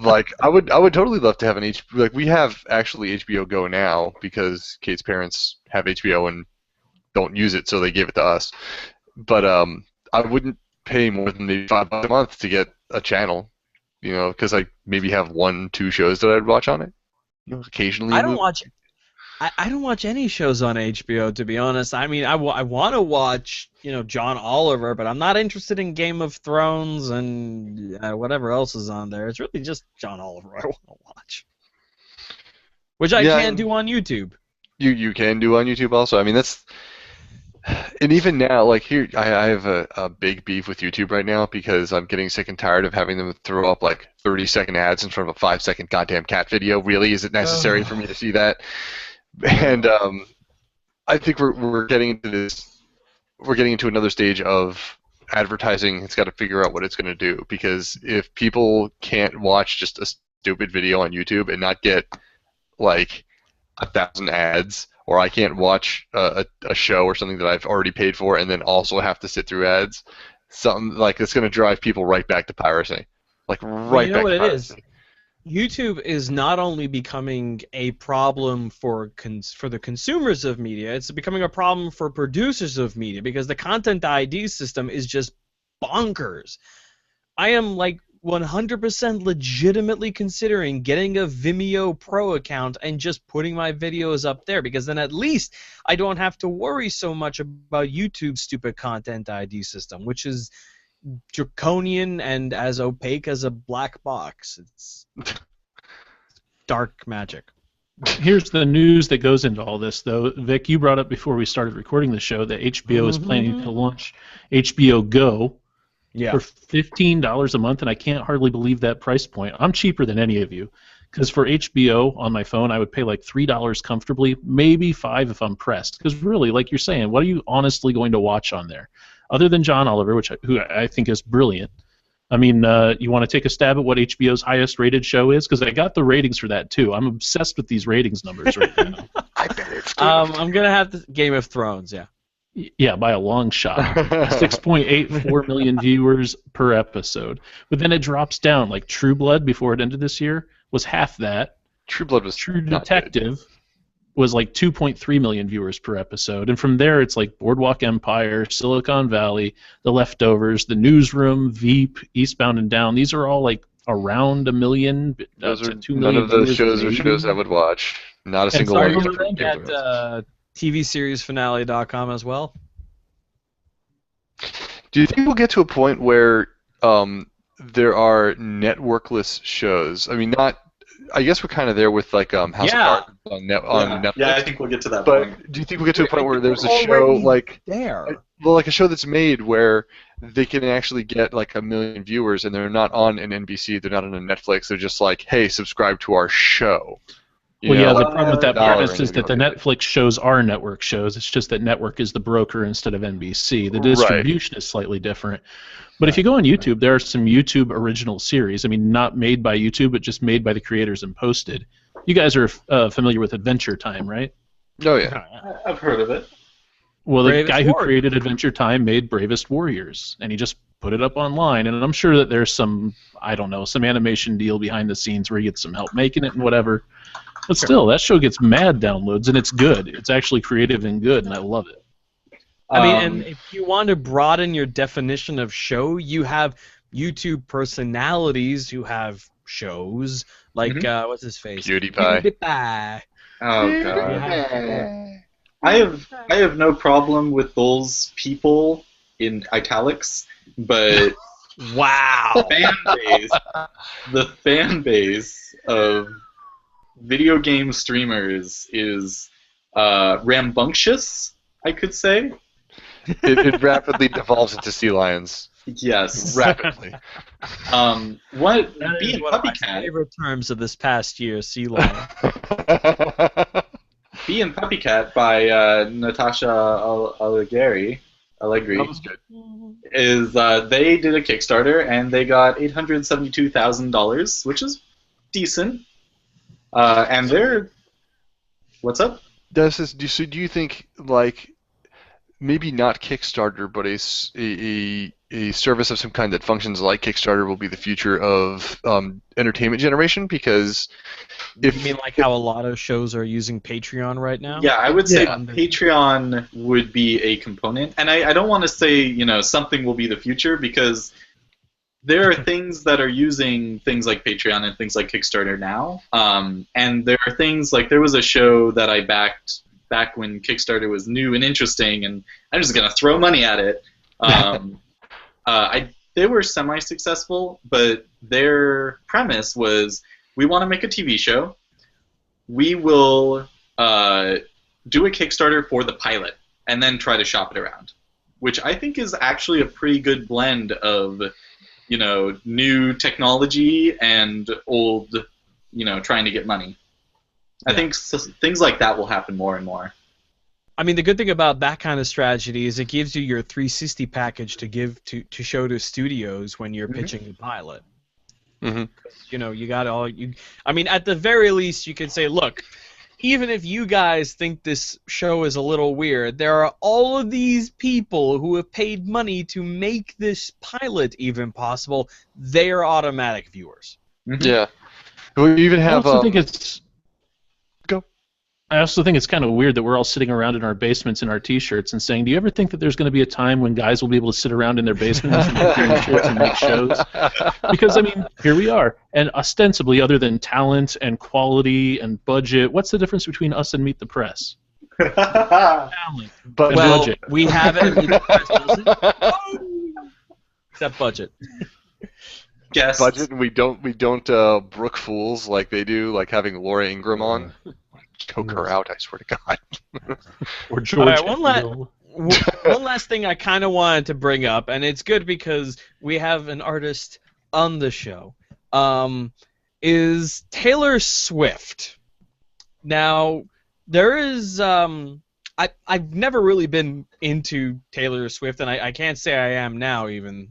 S4: like, I would totally love to have an like we have actually HBO Go now because Kate's parents have HBO and don't use it, so they gave it to us. But I wouldn't pay more than maybe $5 a month to get a channel, you know, because I maybe have 1-2 shows that I'd watch on it. You know, occasionally.
S2: I don't watch any shows on HBO, to be honest. I mean, I want to watch, John Oliver, but I'm not interested in Game of Thrones and whatever else is on there. It's really just John Oliver I want to watch, which I can't do on YouTube.
S4: You can do on YouTube also. I mean, that's. And even now, like here, I have a big beef with YouTube right now because I'm getting sick and tired of having them throw up like 30-second ads in front of a 5-second goddamn cat video. Really, is it necessary for me to see that? And I think we're getting into this. We're getting into another stage of advertising. It's got to figure out what it's going to do, because if people can't watch just a stupid video on YouTube and not get like 1,000 ads, or I can't watch a show or something that I've already paid for and then also have to sit through ads, something like it's going to drive people right back to piracy. Like right back to piracy.
S2: Is? YouTube is not only becoming a problem for the consumers of media, it's becoming a problem for producers of media, because the content ID system is just bonkers. I am like 100% legitimately considering getting a Vimeo Pro account and just putting my videos up there, because then at least I don't have to worry so much about YouTube's stupid content ID system, which is draconian and as opaque as a black box. It's dark magic.
S1: Here's the news that goes into all this, though. Vic, you brought up before we started recording the show that HBO is planning to launch HBO Go for $15 a month, and I can't hardly believe that price point. I'm cheaper than any of you, because for HBO on my phone, I would pay like $3 comfortably, maybe $5 if I'm pressed. Because really, like you're saying, what are you honestly going to watch on there? Other than John Oliver, who I think is brilliant. I mean, you want to take a stab at what HBO's highest rated show is? Because I got the ratings for that too. I'm obsessed with these ratings numbers right now.
S4: I bet it's
S2: I'm gonna have Game of Thrones. Yeah.
S1: Yeah, by a long shot. 6.84 million viewers per episode. But then it drops down. Like True Blood, before it ended this year, was half that.
S4: True Blood was
S1: True
S4: not
S1: Detective was like 2.3 million viewers per episode. And from there, it's like Boardwalk Empire, Silicon Valley, The Leftovers, The Newsroom, Veep, Eastbound and Down. These are all like around a million.
S4: Those are
S1: 2
S4: none
S1: million
S4: of those
S1: viewers
S4: shows are
S1: maybe.
S4: shows I would watch. Not a
S1: And
S4: single
S1: sorry
S4: one.
S1: for
S4: except for
S1: that,
S4: Game of Thrones.
S2: TVseriesfinale.com as well.
S4: Do you think we'll get to a point where there are networkless shows? I mean, not. I guess we're kind of there with like House of Cards on Netflix.
S3: Yeah, I think we'll get to that point.
S4: But do you think we'll get to a point where there's a
S2: We're
S4: show
S2: already
S4: like
S2: there?
S4: well, like a show that's made where they can actually get like 1 million viewers, and they're not on an NBC, they're not on a Netflix, they're just like, hey, subscribe to our show. You
S1: Well,
S4: know,
S1: yeah, the
S4: like
S1: problem with that
S4: $1
S1: premise
S4: and
S1: is that the
S4: it'll be-
S1: Netflix shows are network shows. It's just that network is the broker instead of NBC. The distribution is slightly different. But if you go on YouTube, there are some YouTube original series. I mean, not made by YouTube, but just made by the creators and posted. You guys are familiar with Adventure Time, right?
S4: Oh yeah.
S3: I've heard of it.
S1: Well, the
S2: Bravest
S1: guy who
S2: Warriors.
S1: created Adventure Time made Bravest Warriors, and he just put it up online. And I'm sure that there's some, I don't know, some animation deal behind the scenes where he gets some help making it and whatever. But still, that show gets mad downloads, and it's good. It's actually creative and good, and I love it.
S2: I mean, and if you want to broaden your definition of show, you have YouTube personalities who have shows, like, what's his face?
S4: PewDiePie.
S2: PewDiePie.
S3: Oh god. I have no problem with those people in italics, but
S2: Wow.
S3: the fan base of video game streamers is rambunctious, I could say.
S4: It rapidly devolves into sea lions.
S3: Yes.
S4: Rapidly.
S3: What
S2: That is
S3: being
S2: one of my
S3: Puppycat?
S2: favorite terms of this past year, sea lion.
S3: Being Puppycat by Natasha Allegri
S4: That was good.
S3: is they did a Kickstarter and they got $872,000, which is decent. And they're what's up?
S4: Do you think like maybe not Kickstarter, but a service of some kind that functions like Kickstarter will be the future of entertainment generation? Because
S2: You mean like how a lot of shows are using Patreon right now?
S3: Yeah, I would say
S2: Yeah.
S3: Patreon would be a component, and I don't want to say something will be the future because there are things that are using things like Patreon and things like Kickstarter now, and there are things like there was a show that I backed back when Kickstarter was new and interesting, and I'm just gonna throw money at it. They were semi-successful, but their premise was, we want to make a TV show. We will do a Kickstarter for the pilot and then try to shop it around, which I think is actually a pretty good blend of, new technology and old, trying to get money. I think things like that will happen more and more.
S2: I mean, the good thing about that kind of strategy is it gives you your 360 package to give to show to studios when you're pitching the pilot.
S4: Mm-hmm.
S2: You got all you. I mean, at the very least, you could say, look, even if you guys think this show is a little weird, there are all of these people who have paid money to make this pilot even possible. They are automatic viewers.
S3: Mm-hmm.
S4: Yeah. We even
S1: I
S4: have.
S1: also think it's.
S4: Go.
S1: I also think it's kind of weird that we're all sitting around in our basements in our T-shirts and saying, "Do you ever think that there's going to be a time when guys will be able to sit around in their basements in their T-shirts and make shows?" Because I mean, here we are, and ostensibly, other than talent and quality and budget, what's the difference between us and Meet the Press? Talent.
S4: But
S1: And
S2: Well,
S1: budget.
S2: we have it. Except budget.
S3: Guess.
S4: budget, and we don't brook fools like they do, like having Laura Ingraham on. Choke her out, I swear to God.
S1: Or George.
S2: All right, one
S1: Hill.
S2: last thing I kind of wanted to bring up, and it's good because we have an artist on the show, is Taylor Swift. Now, there is I've never really been into Taylor Swift, and I can't say I am now, even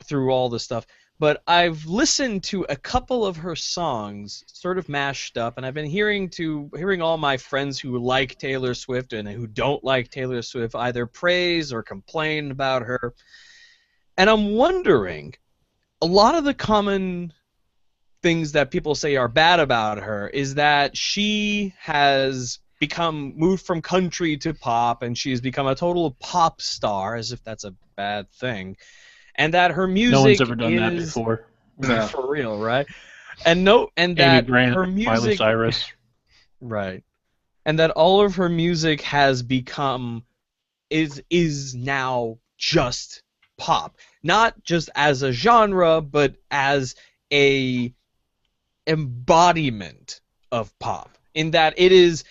S2: through all this stuff. but I've listened to a couple of her songs, sort of mashed up, and I've been hearing all my friends who like Taylor Swift and who don't like Taylor Swift either praise or complain about her. And I'm wondering, a lot of the common things that people say are bad about her is that she has moved from country to pop, and she's become a total pop star, as if that's a bad thing. And that her music
S1: No one's ever done that
S2: is
S1: before.
S2: for real, right? And
S1: Amy
S2: that
S1: Grant,
S2: her
S1: Miley
S2: music,
S1: Cyrus.
S2: right? And that all of her music has become is now just pop, not just as a genre, but as a embodiment of pop. In that it is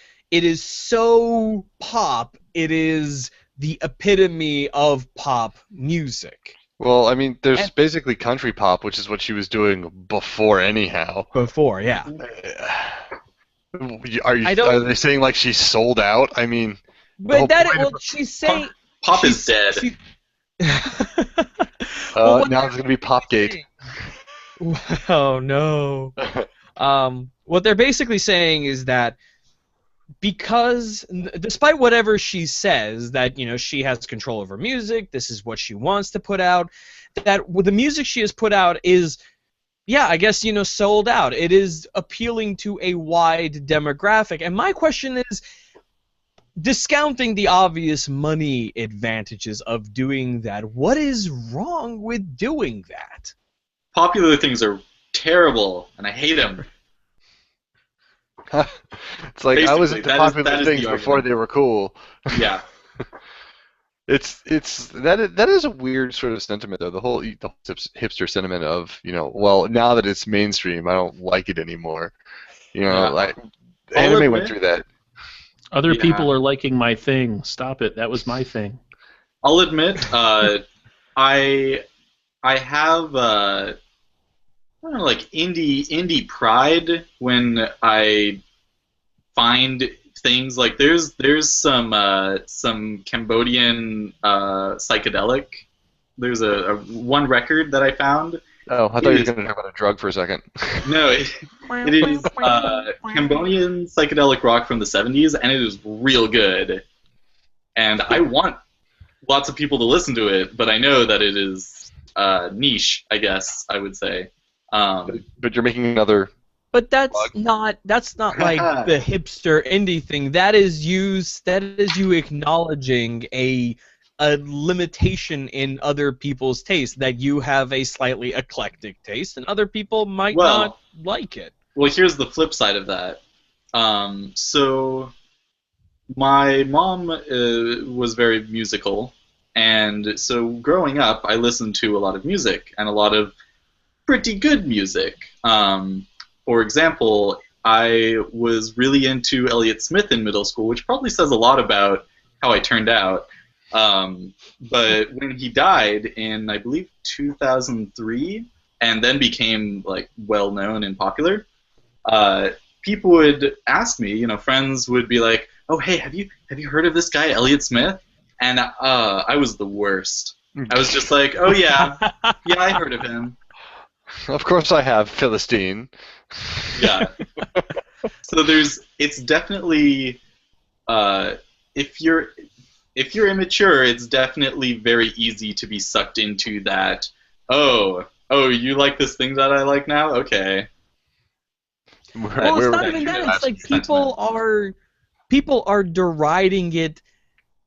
S2: so pop, it is the epitome of pop music.
S4: Well, I mean, there's basically country pop, which is what she was doing before, anyhow.
S2: Before, yeah.
S4: Are they saying like she's sold out? I mean,
S2: but she's saying
S3: pop is dead.
S2: Well,
S4: now there's gonna be Popgate.
S2: Oh no. What they're basically saying is that because, despite whatever she says, that she has control over music, this is what she wants to put out, that the music she has put out is, I guess, sold out. It is appealing to a wide demographic. And my question is, discounting the obvious money advantages of doing that, what is wrong with doing that?
S3: Popular things are terrible, and I hate them.
S4: It's like, I was into popular things
S3: the
S4: before they were cool.
S3: Yeah.
S4: That is a weird sort of sentiment, though. The whole hipster sentiment of, well, now that it's mainstream, I don't like it anymore. Like anime went through that.
S1: Other people are liking my thing. Stop it. That was my thing.
S3: I'll admit, I have I don't know, like indie pride when I find things like there's some Cambodian psychedelic. There's a one record that I found.
S4: Oh, I thought you were going to talk about a drug for a second.
S3: No, it is Cambodian psychedelic rock from the 70s, and it is real good. And I want lots of people to listen to it, but I know that it is niche, I guess I would say.
S4: But you're making another.
S2: But that's not like the hipster indie thing. That is you acknowledging a limitation in other people's taste, that you have a slightly eclectic taste and other people might not like it.
S3: Well, here's the flip side of that. So my mom was very musical, and so growing up I listened to a lot of music, and a lot of pretty good music. For example, I was really into Elliott Smith in middle school, which probably says a lot about how I turned out. But when he died in, I believe, 2003, and then became like well known and popular, people would ask me, friends would be like, "Oh, hey, have you heard of this guy Elliott Smith?" And I was the worst. I was just like, "Oh yeah, I heard of him."
S4: Of course I have, Philistine.
S3: Yeah. So it's definitely, if you're immature, it's definitely very easy to be sucked into that. Oh, you like this thing that I like now? Okay.
S2: Well, it's not even that. It's like people are deriding it,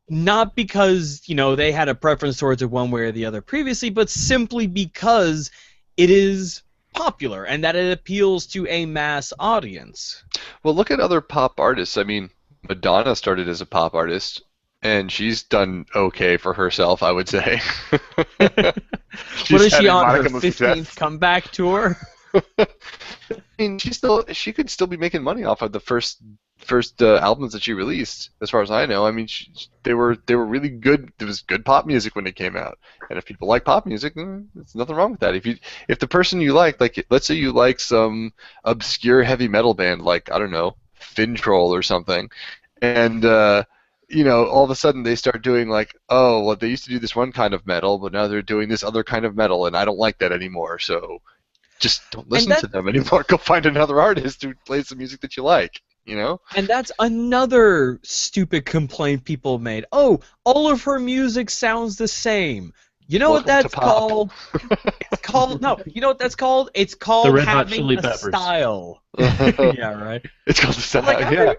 S2: not because they had a preference towards it one way or the other previously, but simply because it is popular and that it appeals to a mass audience.
S4: Well, look at other pop artists. I mean, Madonna started as a pop artist, and she's done okay for herself, I would say.
S2: What is she on, her 15th comeback tour?
S4: I mean, she could still be making money off of the first albums that she released, as far as I know. I mean, they were really good. There was good pop music when it came out, and if people like pop music, there's nothing wrong with that. If the person you like, let's say you like some obscure heavy metal band, like, I don't know, Fnpl or something, and all of a sudden they start doing like, oh, well, they used to do this one kind of metal, but now they're doing this other kind of metal, and I don't like that anymore. So just don't listen to them anymore. Go find another artist who plays the music that you like.
S2: And that's another stupid complaint people made. Oh, all of her music sounds the same. You know what that's called? It's called no. You know what that's called? It's called
S1: the Red Hot
S2: having
S1: Chili
S2: a
S1: Peppers.
S2: style. Yeah, right.
S4: It's called the style. Yeah.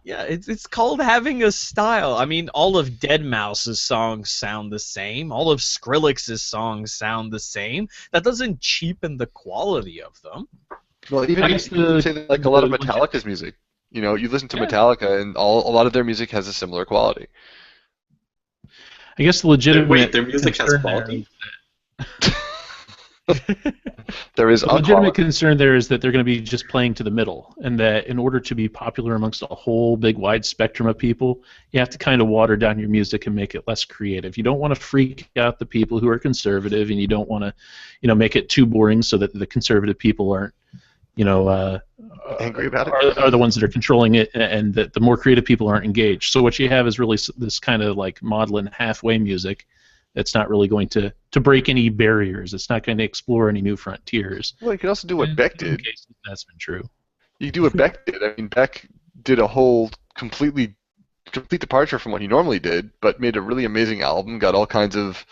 S2: Yeah, it's called having a style. I mean, all of Deadmau5's songs sound the same. All of Skrillex's songs sound the same. That doesn't cheapen the quality of them.
S4: Well, even you can say that, like a lot of Metallica's music. You listen to Metallica, and a lot of their music has a similar quality.
S1: I guess the legitimate
S3: their music has quality.
S4: There is
S1: the legitimate concern there is that they're going to be just playing to the middle, and that in order to be popular amongst a whole big wide spectrum of people, you have to kind of water down your music and make it less creative. You don't want to freak out the people who are conservative, and you don't want to, make it too boring so that the conservative people aren't,
S4: angry about it.
S1: Are the ones that are controlling it, and that the more creative people aren't engaged. So what you have is really this kind of like maudlin halfway music. That's not really going to break any barriers. It's not going to explore any new frontiers.
S4: Well, you can also do what Beck did.
S1: In cases, that's been true.
S4: You can do what Beck did. I mean, Beck did a whole complete departure from what he normally did, but made a really amazing album, got all kinds of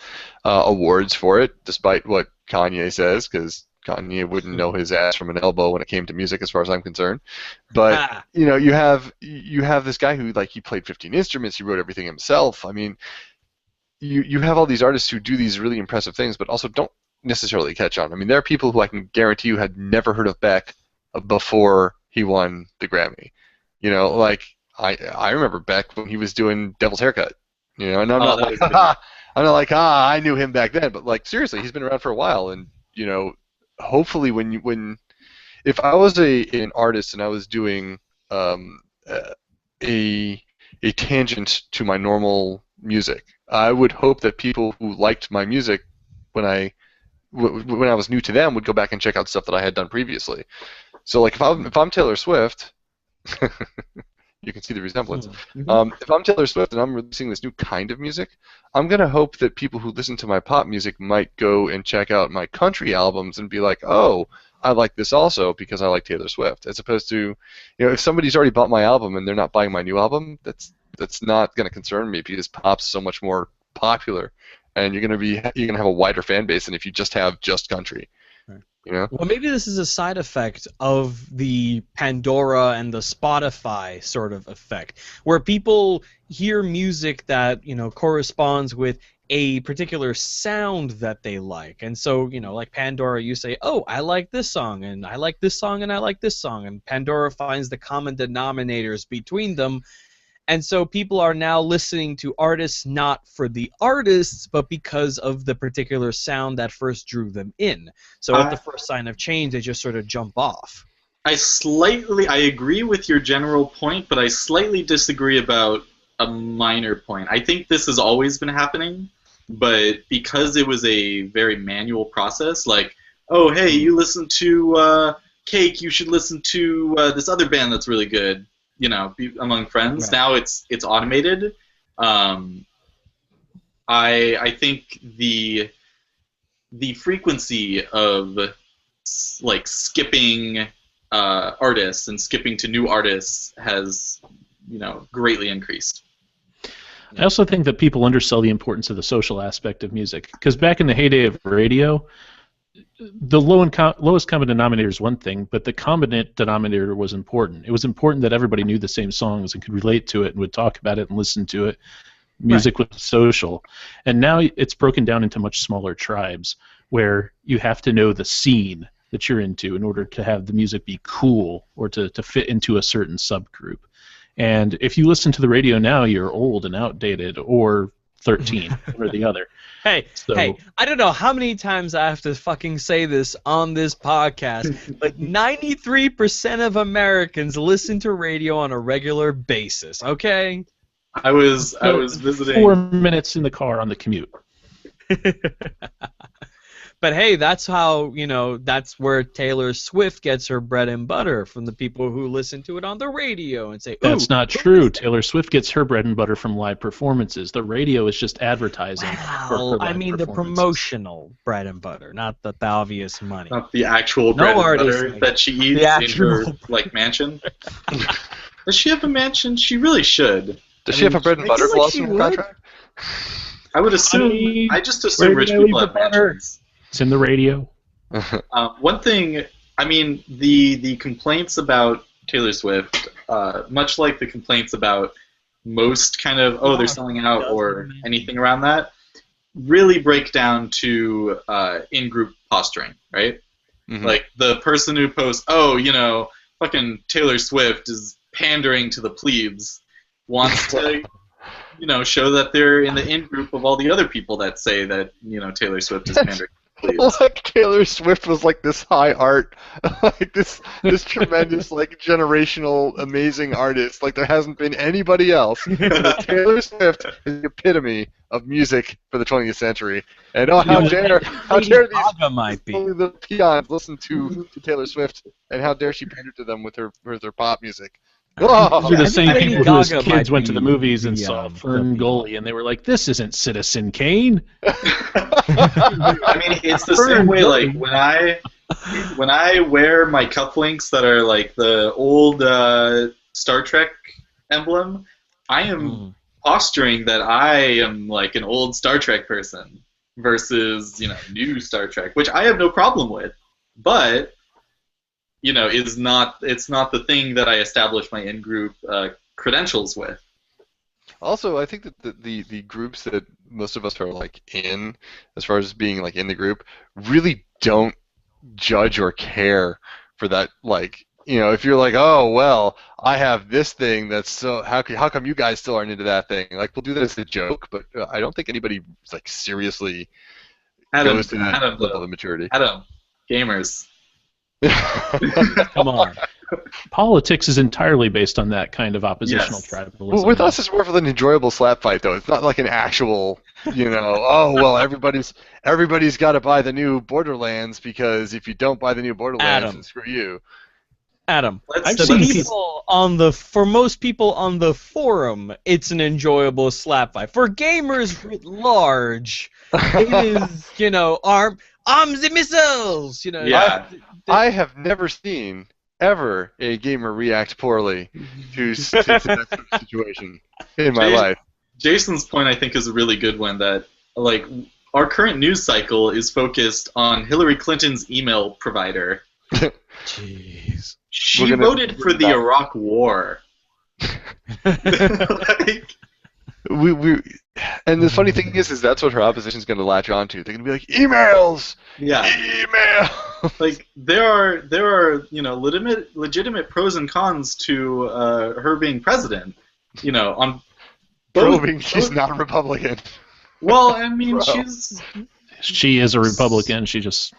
S4: awards for it, despite what Kanye says, because Kanye wouldn't know his ass from an elbow when it came to music, as far as I'm concerned. But you have this guy who, like, he played 15 instruments, he wrote everything himself. I mean, you have all these artists who do these really impressive things, but also don't necessarily catch on. I mean, there are people who I can guarantee you had never heard of Beck before he won the Grammy. Like I remember Beck when he was doing Devil's Haircut. And I'm not like I knew him back then, but like seriously, he's been around for a while, and hopefully if I was an artist and I was doing a tangent to my normal music, I would hope that people who liked my music when I was new to them would go back and check out stuff that I had done previously. So like if I'm Taylor Swift, you can see the resemblance. Mm-hmm. If I'm Taylor Swift and I'm releasing this new kind of music, I'm going to hope that people who listen to my pop music might go and check out my country albums and be like, oh, I like this also because I like Taylor Swift, as opposed to, if somebody's already bought my album and they're not buying my new album, that's not going to concern me because pop's so much more popular, and you're going to have a wider fan base than if you just have country.
S2: Well, maybe this is a side effect of the Pandora and the Spotify sort of effect, where people hear music that corresponds with a particular sound that they like, and so like Pandora, you say, oh, I like this song, and I like this song, and I like this song, and Pandora finds the common denominators between them. And so people are now listening to artists not for the artists, but because of the particular sound that first drew them in. So at the first sign of change, they just sort of jump off.
S3: I agree with your general point, but I slightly disagree about a minor point. I think this has always been happening, but because it was a very manual process, like, oh, hey, you listen to Cake, you should listen to this other band that's really good. Among friends. Right. Now it's automated. I think the frequency of like skipping artists and skipping to new artists has greatly increased.
S1: I also think that people undersell the importance of the social aspect of music, because back in the heyday of radio, the lowest common denominator is one thing, but the common denominator was important. It was important that everybody knew the same songs and could relate to it and would talk about it and listen to it. Music was social. And now it's broken down into much smaller tribes where you have to know the scene that you're into in order to have the music be cool or to fit into a certain subgroup. And if you listen to the radio now, you're old and outdated or 13, one or the other.
S2: Hey, I don't know how many times I have to fucking say this on this podcast, but 93% of Americans listen to radio on a regular basis, okay?
S3: I was visiting
S1: 4 minutes in the car on the commute.
S2: But hey, that's how, that's where Taylor Swift gets her bread and butter, from the people who listen to it on the radio and say,
S1: That's
S2: "Ooh,
S1: not
S2: who
S1: true.
S2: is
S1: Taylor Swift gets her bread and butter from live performances. The radio is just advertising for her
S2: Well, I
S1: live
S2: mean the
S1: performances.
S2: promotional bread and butter, not the obvious money."
S3: Not the actual
S2: No
S3: bread and
S2: artist
S3: butter
S2: makes
S3: that she eats in her mansion. Does she have a mansion? She really should.
S4: Does she have a bread and butter
S2: feel like
S4: clause
S2: she
S4: in her
S2: would.
S4: contract?
S3: I would assume.
S1: Honey,
S3: I just assume
S1: where
S3: rich
S1: did I
S3: people
S1: leave
S3: have
S1: the butter?
S3: mansions.
S1: It's in the radio.
S3: One thing, I mean, the complaints about Taylor Swift, much like the complaints about most kind of they're selling out or anything around that, really break down to in-group posturing, right?
S4: Mhm.
S3: Like the person who posts, fucking Taylor Swift is pandering to the plebes, wants to, show that they're in the in-group of all the other people that say that, Taylor Swift is pandering to the plebes.
S4: Like Taylor Swift was like this high art, like this tremendous, like generational, amazing artist. Like there hasn't been anybody else. Taylor Swift is the epitome of music for the 20th century. And how dare
S2: Lady
S4: these
S2: Gaga might be.
S4: only the peons listen to Taylor Swift, and how dare she pander to them with her pop music.
S1: These
S4: Oh,
S1: are the
S2: I
S1: same
S2: think Lady
S1: people who, as
S2: Gaga
S1: kids,
S2: might
S1: went to the
S2: be
S1: movies and
S2: the,
S1: saw
S2: the
S1: Fern
S2: people.
S1: Gully, and they were like, "This isn't Citizen Kane."
S3: I mean, it's the same way. Like when I wear my cufflinks that are like the old Star Trek emblem, I am posturing that I am like an old Star Trek person versus new Star Trek, which I have no problem with, but it's not the thing that I establish my in-group credentials with.
S4: Also, I think that the groups that most of us are like in, as far as being like in the group, really don't judge or care for that. Like, if you're like, oh well, I have this thing that's so how come you guys still aren't into that thing? Like, we'll do that as a joke, but I don't think anybody like seriously goes to that level of maturity.
S3: Adam, gamers.
S2: Come on.
S1: Politics is entirely based on that kind of oppositional
S3: Yes.
S1: tribalism.
S4: Well, with us, it's more of an enjoyable slap fight, though. It's not like an actual, oh well, everybody's got to buy the new Borderlands because if you don't buy the new Borderlands,
S2: Adam.
S4: then screw you.
S2: Adam,
S1: I've
S2: the
S1: seen
S2: people for most people on the forum, it's an enjoyable slap fight. For gamers writ large, it is, arms and missiles.
S3: Yeah.
S4: I have never seen ever a gamer react poorly to that sort of situation in my life.
S3: Jason's point, I think, is a really good one. That like our current news cycle is focused on Hillary Clinton's email provider.
S2: Jeez.
S3: She voted for the Iraq War. Like,
S4: and the funny thing is that's what her opposition's going to latch onto. They're going to be like, emails.
S3: yeah.
S4: Email.
S3: Like there are legitimate pros and cons to her being president. On
S4: Proving she's not a Republican.
S3: Well, I mean,
S4: Bro.
S1: She is a Republican. She's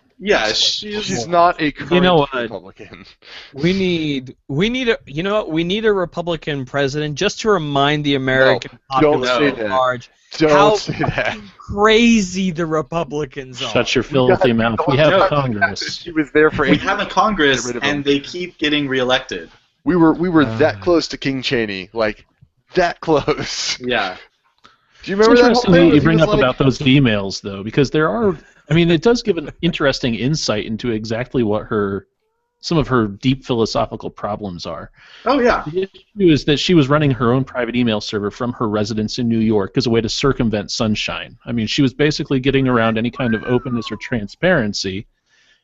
S4: She's not a current
S2: what?
S4: Republican.
S2: We need a Republican president just to remind the American
S4: don't
S2: populace
S4: say
S2: at
S4: that.
S2: large
S4: Don't
S2: how
S4: say that.
S2: crazy the Republicans are.
S1: shut your filthy mouth. We have Congress.
S4: She was there for
S3: we
S4: 8
S3: have a Congress,
S4: Get rid of
S3: and they keep getting reelected.
S4: We were that close to King Cheney, like that close.
S3: Yeah.
S4: Do you remember
S1: It's
S4: that whole
S1: interesting
S4: thing?
S1: that you
S4: He
S1: bring
S4: was
S1: up
S4: like-
S1: about those emails, though, because it does give an interesting insight into exactly what some of her deep philosophical problems are.
S3: Oh yeah.
S1: The issue is that she was running her own private email server from her residence in New York as a way to circumvent sunshine. I mean, she was basically getting around any kind of openness or transparency.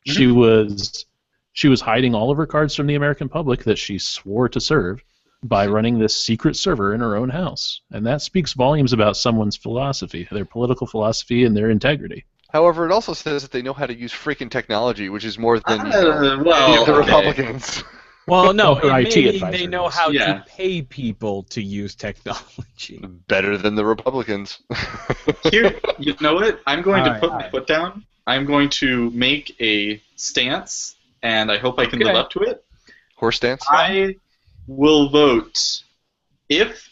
S1: She was hiding all of her cards from the American public that she swore to serve by running this secret server in her own house. And that speaks volumes about someone's philosophy, their political philosophy, and their integrity.
S4: However, it also says that they know how to use freaking technology, which is more than
S3: well,
S4: the
S3: okay.
S4: Republicans.
S2: Well, no,
S1: Her
S2: it
S1: IT
S2: may-
S1: advisor
S2: they know
S1: is.
S2: how
S3: Yeah.
S2: to pay people to use technology.
S4: Better than the Republicans.
S3: Here, you know what? I'm going to
S2: Alright,
S3: put my foot down. I'm going to make a stance, and I hope I can live
S2: Okay.
S3: up to it.
S4: Horse stance?
S3: I will vote if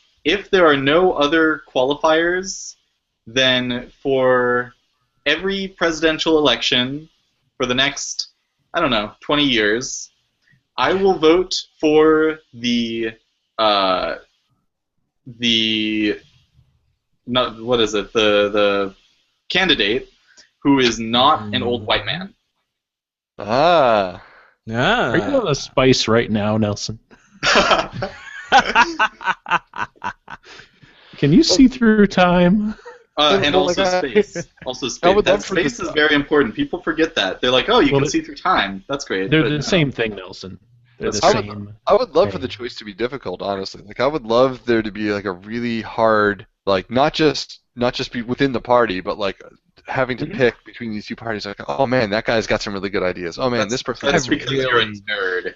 S3: there are no other qualifiers, then for every presidential election for the next, I don't know, 20 years, I will vote for what is it? The candidate who is not an old white man.
S4: Ah.
S1: Are you on a spice right now, Nelson? Can you see through time?
S3: And
S4: Oh my
S3: also
S4: God.
S3: space. Also
S4: I
S3: space.
S4: would
S3: That
S4: love for
S3: space
S4: the-
S3: is very important. People forget that. They're like, oh, you
S1: Well,
S3: can see through time. That's great.
S1: They're
S3: But
S1: the
S3: no.
S1: same thing, Nelson. They're the
S3: That's
S1: same.
S4: I would love for the
S1: thing.
S4: choice to be difficult, honestly. Like I would love there to be like a really hard, like not just be within the party, but like having to
S3: Mhm.
S4: pick between these two parties. Like, oh man, that guy's got some really good ideas. Oh man, this person.
S3: That's
S4: has
S3: because you're a nerd.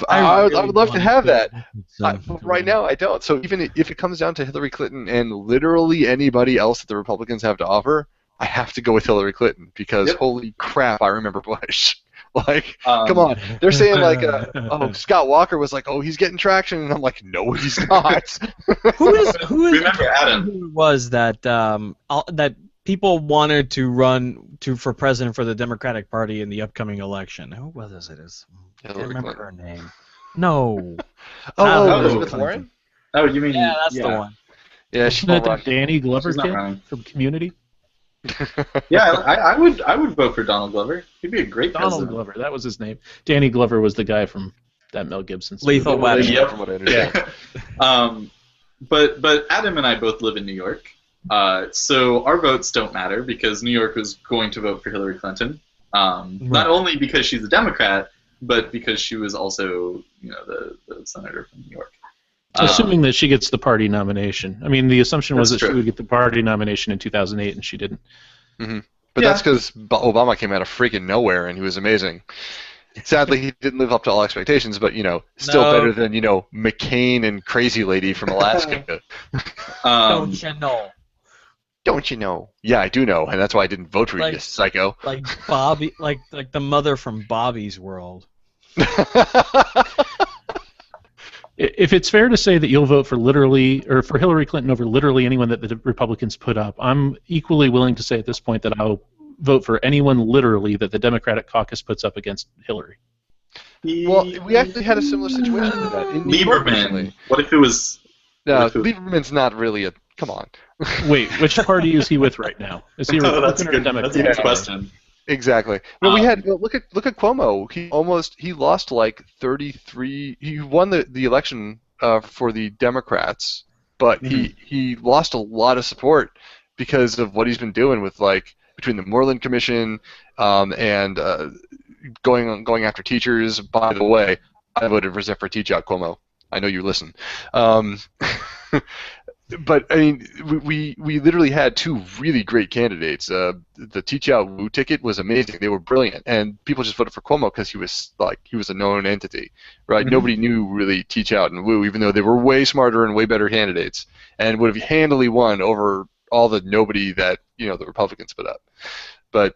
S4: I would
S2: really
S4: love to
S2: want
S4: have that.
S2: Wilson
S4: But
S2: to
S4: right
S2: win.
S4: now, I don't. So even if it comes down to Hillary Clinton and literally anybody else that the Republicans have to offer, I have to go with Hillary Clinton because
S3: Yep.
S4: holy crap, I remember Bush. Like, come on.
S2: Um,
S4: They're saying like, Scott Walker was like, oh, he's getting traction, and I'm like, no, he's not.
S2: who is
S3: Remember Adam.
S2: who it was that that people wanted to run for president for the Democratic Party in the upcoming election? Who was it? I can't
S4: Hillary
S2: remember
S4: Clinton.
S2: her name. No.
S4: Oh,
S2: Not
S4: Elizabeth
S2: Clinton.
S4: Warren.
S3: Oh, you mean
S2: Yeah, that's the one.
S4: Yeah, she's
S1: Isn't that
S4: not
S1: the Danny Glover
S3: She's not
S1: kid
S3: running.
S1: from Community?
S3: Yeah, I would vote for Donald Glover. He'd be a great
S1: Donald
S3: president.
S1: Glover, that was his name. Danny Glover was the guy from that Mel Gibson.
S2: Lethal Weapon.
S3: Yep.
S4: From what I understand.
S3: But Adam and I both live in New York, so our votes don't matter because New York was going to vote for Hillary Clinton. Not only because she's a Democrat, but because she was also, the senator from New York.
S1: Assuming that she gets the party nomination. I mean, the assumption was that
S3: That's
S1: she
S3: true.
S1: would get the party nomination in 2008, and she didn't.
S4: But
S3: Yeah.
S4: that's because Obama came out of freaking nowhere and he was amazing. Sadly, he didn't live up to all expectations, but still
S2: No.
S4: better than McCain and Crazy Lady from Alaska.
S2: Don't you know?
S4: Don't you know? Yeah, I do know, and that's why I didn't vote for you,
S2: Like-
S4: you psycho.
S2: Like Bobby, like the mother from Bobby's World.
S1: If it's fair to say that you'll vote for for Hillary Clinton over literally anyone that the Republicans put up, I'm equally willing to say at this point that I'll vote for anyone literally that the Democratic caucus puts up against Hillary.
S4: Well, we actually had a similar situation to that in New York
S3: Lieberman.
S4: recently.
S3: What if it was?
S4: No,
S3: What if it-
S4: Lieberman's not really a. Come on.
S1: Wait, which party is he with right now? Is he a
S3: Oh, that's
S1: Republican
S3: a
S1: or a
S3: good.
S1: Democrat?
S3: That's a good question.
S4: Exactly. No, we had look at Cuomo. He lost like 33. He won the election for the Democrats, but he lost a lot of support because of what he's been doing with between the Moreland Commission and going after teachers. By the way, I voted for Zephyr Teach Out Cuomo. I know you listen. But I mean, we literally had two really great candidates. The Teach Out Wu ticket was amazing; they were brilliant, and people just voted for Cuomo because he was a known entity, right?
S3: Mhm.
S4: Nobody knew really Teach Out and Wu, even though they were way smarter and way better candidates, and would have handily won over all the nobody that the Republicans put up. But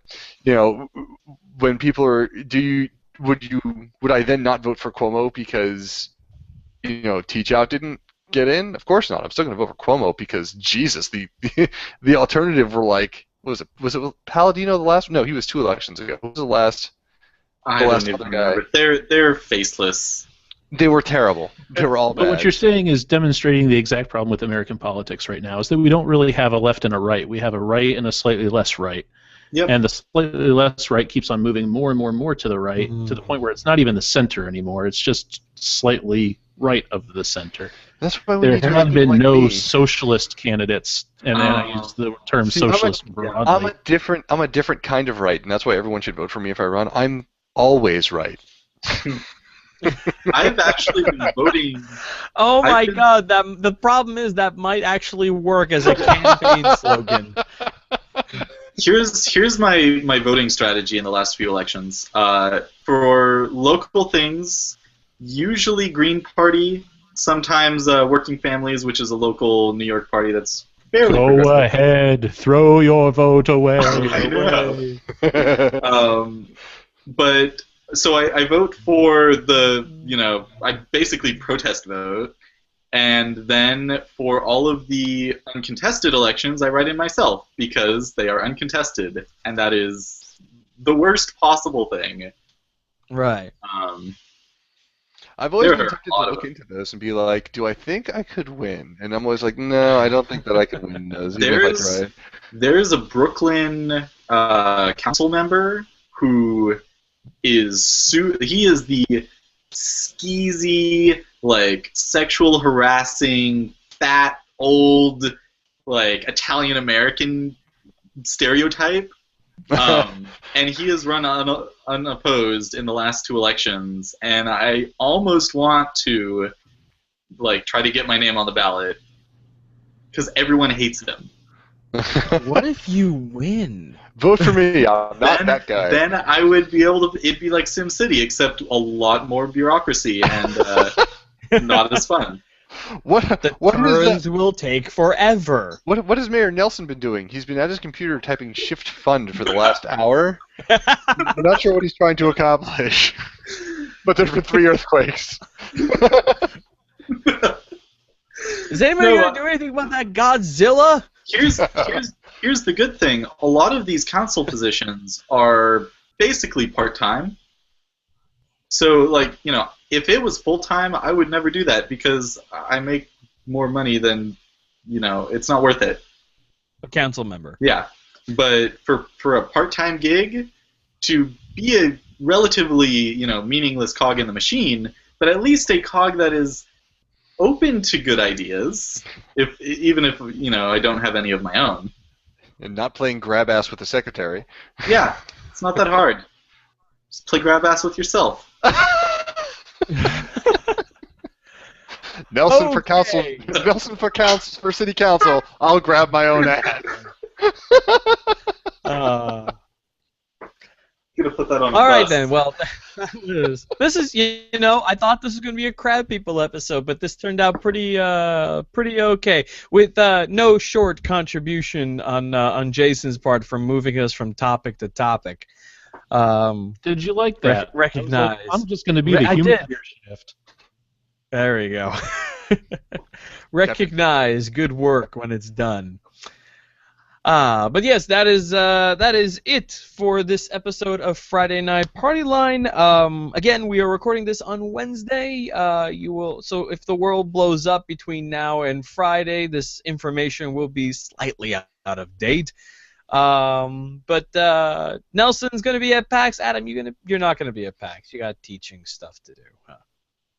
S4: when people are, would I then not vote for Cuomo because Teach Out didn't get in? Of course not. I'm still going to vote for Cuomo because Jesus, the alternative were like, was it Palladino the last? No, he was 2 elections ago. Who was the last?
S3: I
S4: The
S3: don't
S4: last
S3: even
S4: other guy.
S3: remember. They're faceless.
S4: They were terrible. They were all
S1: But
S4: bad.
S1: what you're saying is demonstrating the exact problem with American politics right now, is that we don't really have a left and a right. We have a right and a slightly less right.
S3: Yep.
S1: And the slightly less right keeps on moving more and more and more to the right, to the point where it's not even the center anymore. It's just slightly right of the center.
S4: That's why we
S1: There
S4: need to
S1: have
S4: have
S1: been
S4: people like
S1: no
S4: me.
S1: socialist candidates, and I use the term
S4: See, I'm a-
S1: socialist
S4: I'm
S1: broadly.
S4: a different kind of right, and that's why everyone should vote for me if I run. I'm always right.
S3: I've actually been voting.
S2: Oh
S3: I've
S2: my
S3: been-
S2: God! The problem is that might actually work as a campaign slogan.
S3: Here's my voting strategy in the last few elections. For local things, usually Green Party. Sometimes Working Families, which is a local New York party that's fairly
S1: Go
S3: progressive.
S1: ahead, throw your vote away.
S3: I know. But so I vote for I basically protest vote, And then for all of the uncontested elections, I write in myself because they are uncontested, and that is the worst possible thing.
S2: Right.
S4: I've always
S3: There
S4: been
S3: are
S4: tempted
S3: a lot
S4: to
S3: of
S4: look
S3: them.
S4: into this and be like, do I think I could win? And I'm always like, no, I don't think that I could win those, even if I
S3: There's
S4: tried.
S3: there's a Brooklyn council member who is he is the skeezy, like sexual harassing, fat, old, like Italian American stereotype. And he has run unopposed in the last 2 elections, and I almost want to like try to get my name on the ballot because everyone hates him.
S2: What if you win?
S4: Vote for me. I'm not that guy.
S3: Then I would be able to. It'd be like SimCity, except a lot more bureaucracy and not as fun.
S4: What is
S2: Turns
S4: that?
S2: will take forever.
S4: What has Mayor Nelson been doing? He's been at his computer typing Shift Fund for the last hour. I'm not sure what he's trying to accomplish. But there's been 3 earthquakes.
S2: Is anybody
S3: No,
S2: gonna do anything about that Godzilla?
S3: Here's the good thing. A lot of these council positions are basically part-time. So, like, you know, if it was full-time, I would never do that because I make more money than, you know, it's not worth it.
S2: A council member.
S3: Yeah. But for a part-time gig, to be a relatively, you know, meaningless cog in the machine, but at least a cog that is open to good ideas, even if, you know, I don't have any of my own.
S4: And not playing grab ass with the secretary.
S3: Yeah, it's not that hard. Just play grab ass with yourself.
S4: Nelson for council.
S2: Okay.
S4: Nelson for city council. I'll grab my own ass.
S3: Gonna put that on.
S2: All right then. Well, this is, you know, I thought this was gonna be a crab people episode, but this turned out pretty okay with no short contribution on Jason's part from moving us from topic to topic.
S1: Did you like that?
S2: Recognize.
S1: I was like, I'm just going to be the
S2: I
S1: human
S2: did.
S1: gear shift.
S2: There we go. Recognize good work when it's done. But yes, that is it for this episode of Friday Night Party Line. Again, we are recording this on Wednesday. So if the world blows up between now and Friday, this information will be slightly out of date. But Nelson's gonna be at PAX. Adam, you're not gonna be at PAX. You got teaching stuff to do. Huh?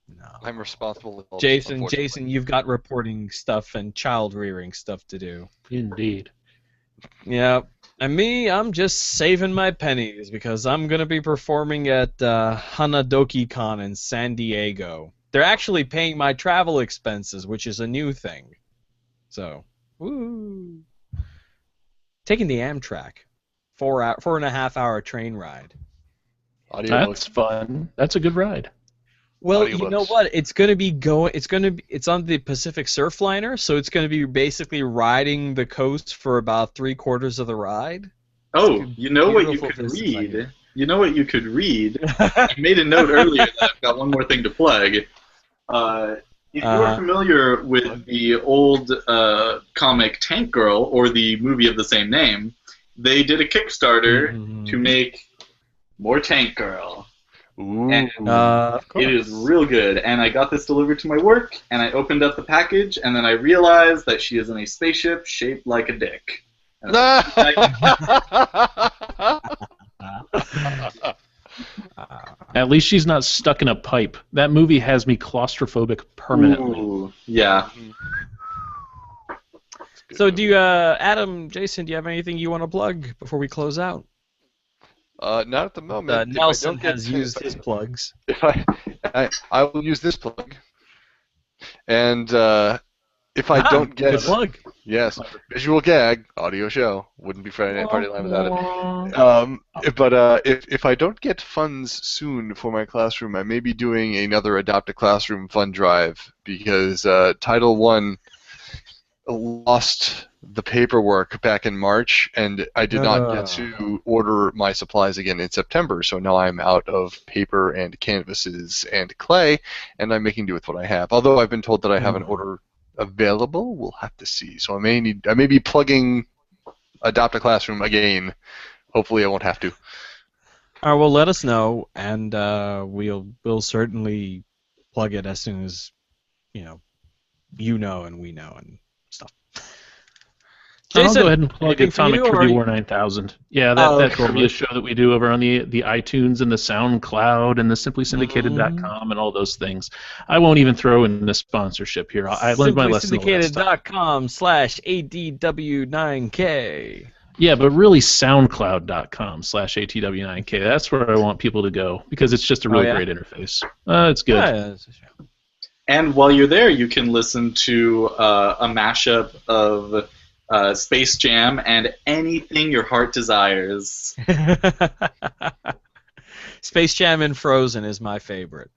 S2: No.
S4: I'm responsible.
S2: Jason, you've got reporting stuff and child rearing stuff to do.
S1: Indeed.
S2: Yeah, and me, I'm just saving my pennies because I'm gonna be performing at Hanadoki Con in San Diego. They're actually paying my travel expenses, which is a new thing. So, woo! Taking the Amtrak, 4.5 hour train ride.
S1: That's fun. That's a good ride.
S2: Well,
S4: Audiobooks.
S2: you know what? It's on the Pacific Surfliner, so it's gonna be basically riding the coast for about 3/4 of the ride.
S3: Oh, you know what you
S2: Beautiful
S3: could
S2: business
S3: read?
S2: idea.
S3: You know what you could read? I made a note earlier that I've got one more thing to plug. If you're familiar with the old comic Tank Girl, or the movie of the same name, they did a Kickstarter to make more Tank Girl.
S4: Ooh.
S3: And it is real good. And I got this delivered to my work, and I opened up the package, and then I realized that she is in a spaceship shaped like a dick. And
S1: At least she's not stuck in a pipe. That movie has me claustrophobic permanently.
S3: Ooh, yeah.
S2: So do you, Adam, Jason, do you have anything you want to plug before we close out?
S4: Not at the moment. If I
S2: Nelson
S4: don't get
S2: has
S4: to-
S2: used his plugs.
S4: If I will use this plug, and if I don't get
S2: good plug.
S4: yes, visual gag audio show wouldn't be Friday Night Party Line without it. But if I don't get funds soon for my classroom, I may be doing another Adopt a Classroom fund drive because Title I lost the paperwork back in March, and I did not get to order my supplies again in September. So now I'm out of paper and canvases and clay, and I'm making do with what I have. Although I've been told that I have an order available, we'll have to see. So I may be plugging Adopt a Classroom again. Hopefully I won't have to.
S2: All right, well, let us know, and we'll certainly plug it as soon as you know and we know and stuff.
S1: I'll
S2: Jason,
S1: go ahead and plug
S2: anything for
S1: Atomic
S2: you, or
S1: Trivia
S2: you-
S1: War 9000. Yeah, that
S2: cool.
S1: trivia show that we do over on the iTunes and the SoundCloud and the simplysyndicated.com and all those things. I won't even throw in the sponsorship here. I learned my lesson the last time.
S2: simplysyndicated.com/ADW9K.
S1: Yeah, but really SoundCloud.com/ATW9K. That's where I want people to go because it's just a really great interface. It's good.
S2: Yeah, that's a show.
S3: And while you're there, you can listen to a mashup of Space Jam and anything your heart desires.
S2: Space Jam and Frozen is my favorite.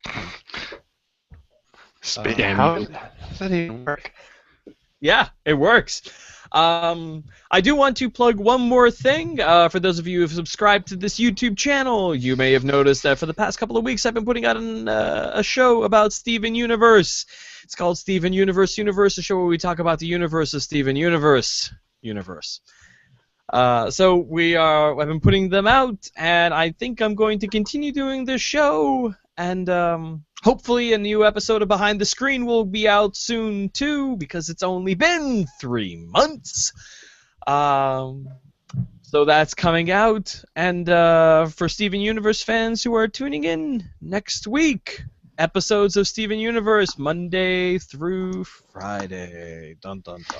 S4: How does that even work?
S2: Yeah, it works. I do want to plug one more thing. For those of you who have subscribed to this YouTube channel, you may have noticed that for the past couple of weeks I've been putting out a show about Steven Universe. It's called Steven Universe, a show where we talk about the universe of Steven Universe. So I've been putting them out, and I think I'm going to continue doing this show, and hopefully a new episode of Behind the Screen will be out soon too, because it's only been 3 months. So that's coming out, and for Steven Universe fans who are tuning in next week, episodes of Steven Universe Monday through Friday. Dun dun dun.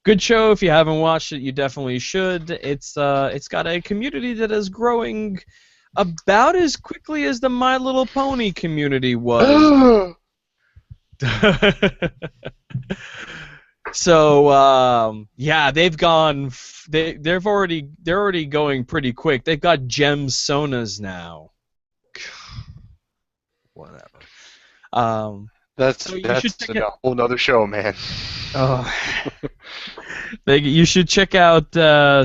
S2: Good show. If you haven't watched it, you definitely should. It's got a community that is growing about as quickly as the My Little Pony community was. So yeah, they've gone. They're already going pretty quick. They've got gem sonas now. Whatever.
S4: That's
S2: you should check
S4: a whole nother show, man.
S2: Oh. You should check out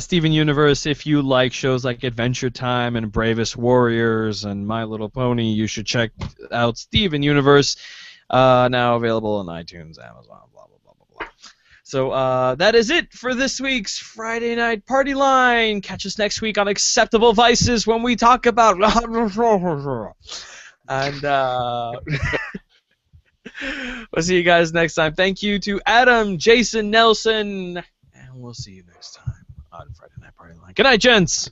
S2: Steven Universe if you like shows like Adventure Time and Bravest Warriors and My Little Pony. You should check out Steven Universe, now available on iTunes, Amazon, blah, blah, blah, blah, blah. So that is it for this week's Friday Night Party Line. Catch us next week on Acceptable Vices when we talk about... and... we'll see you guys next time. Thank you to Adam, Jason, Nelson, and we'll see you next time on Friday Night Party Line. Good night, gents.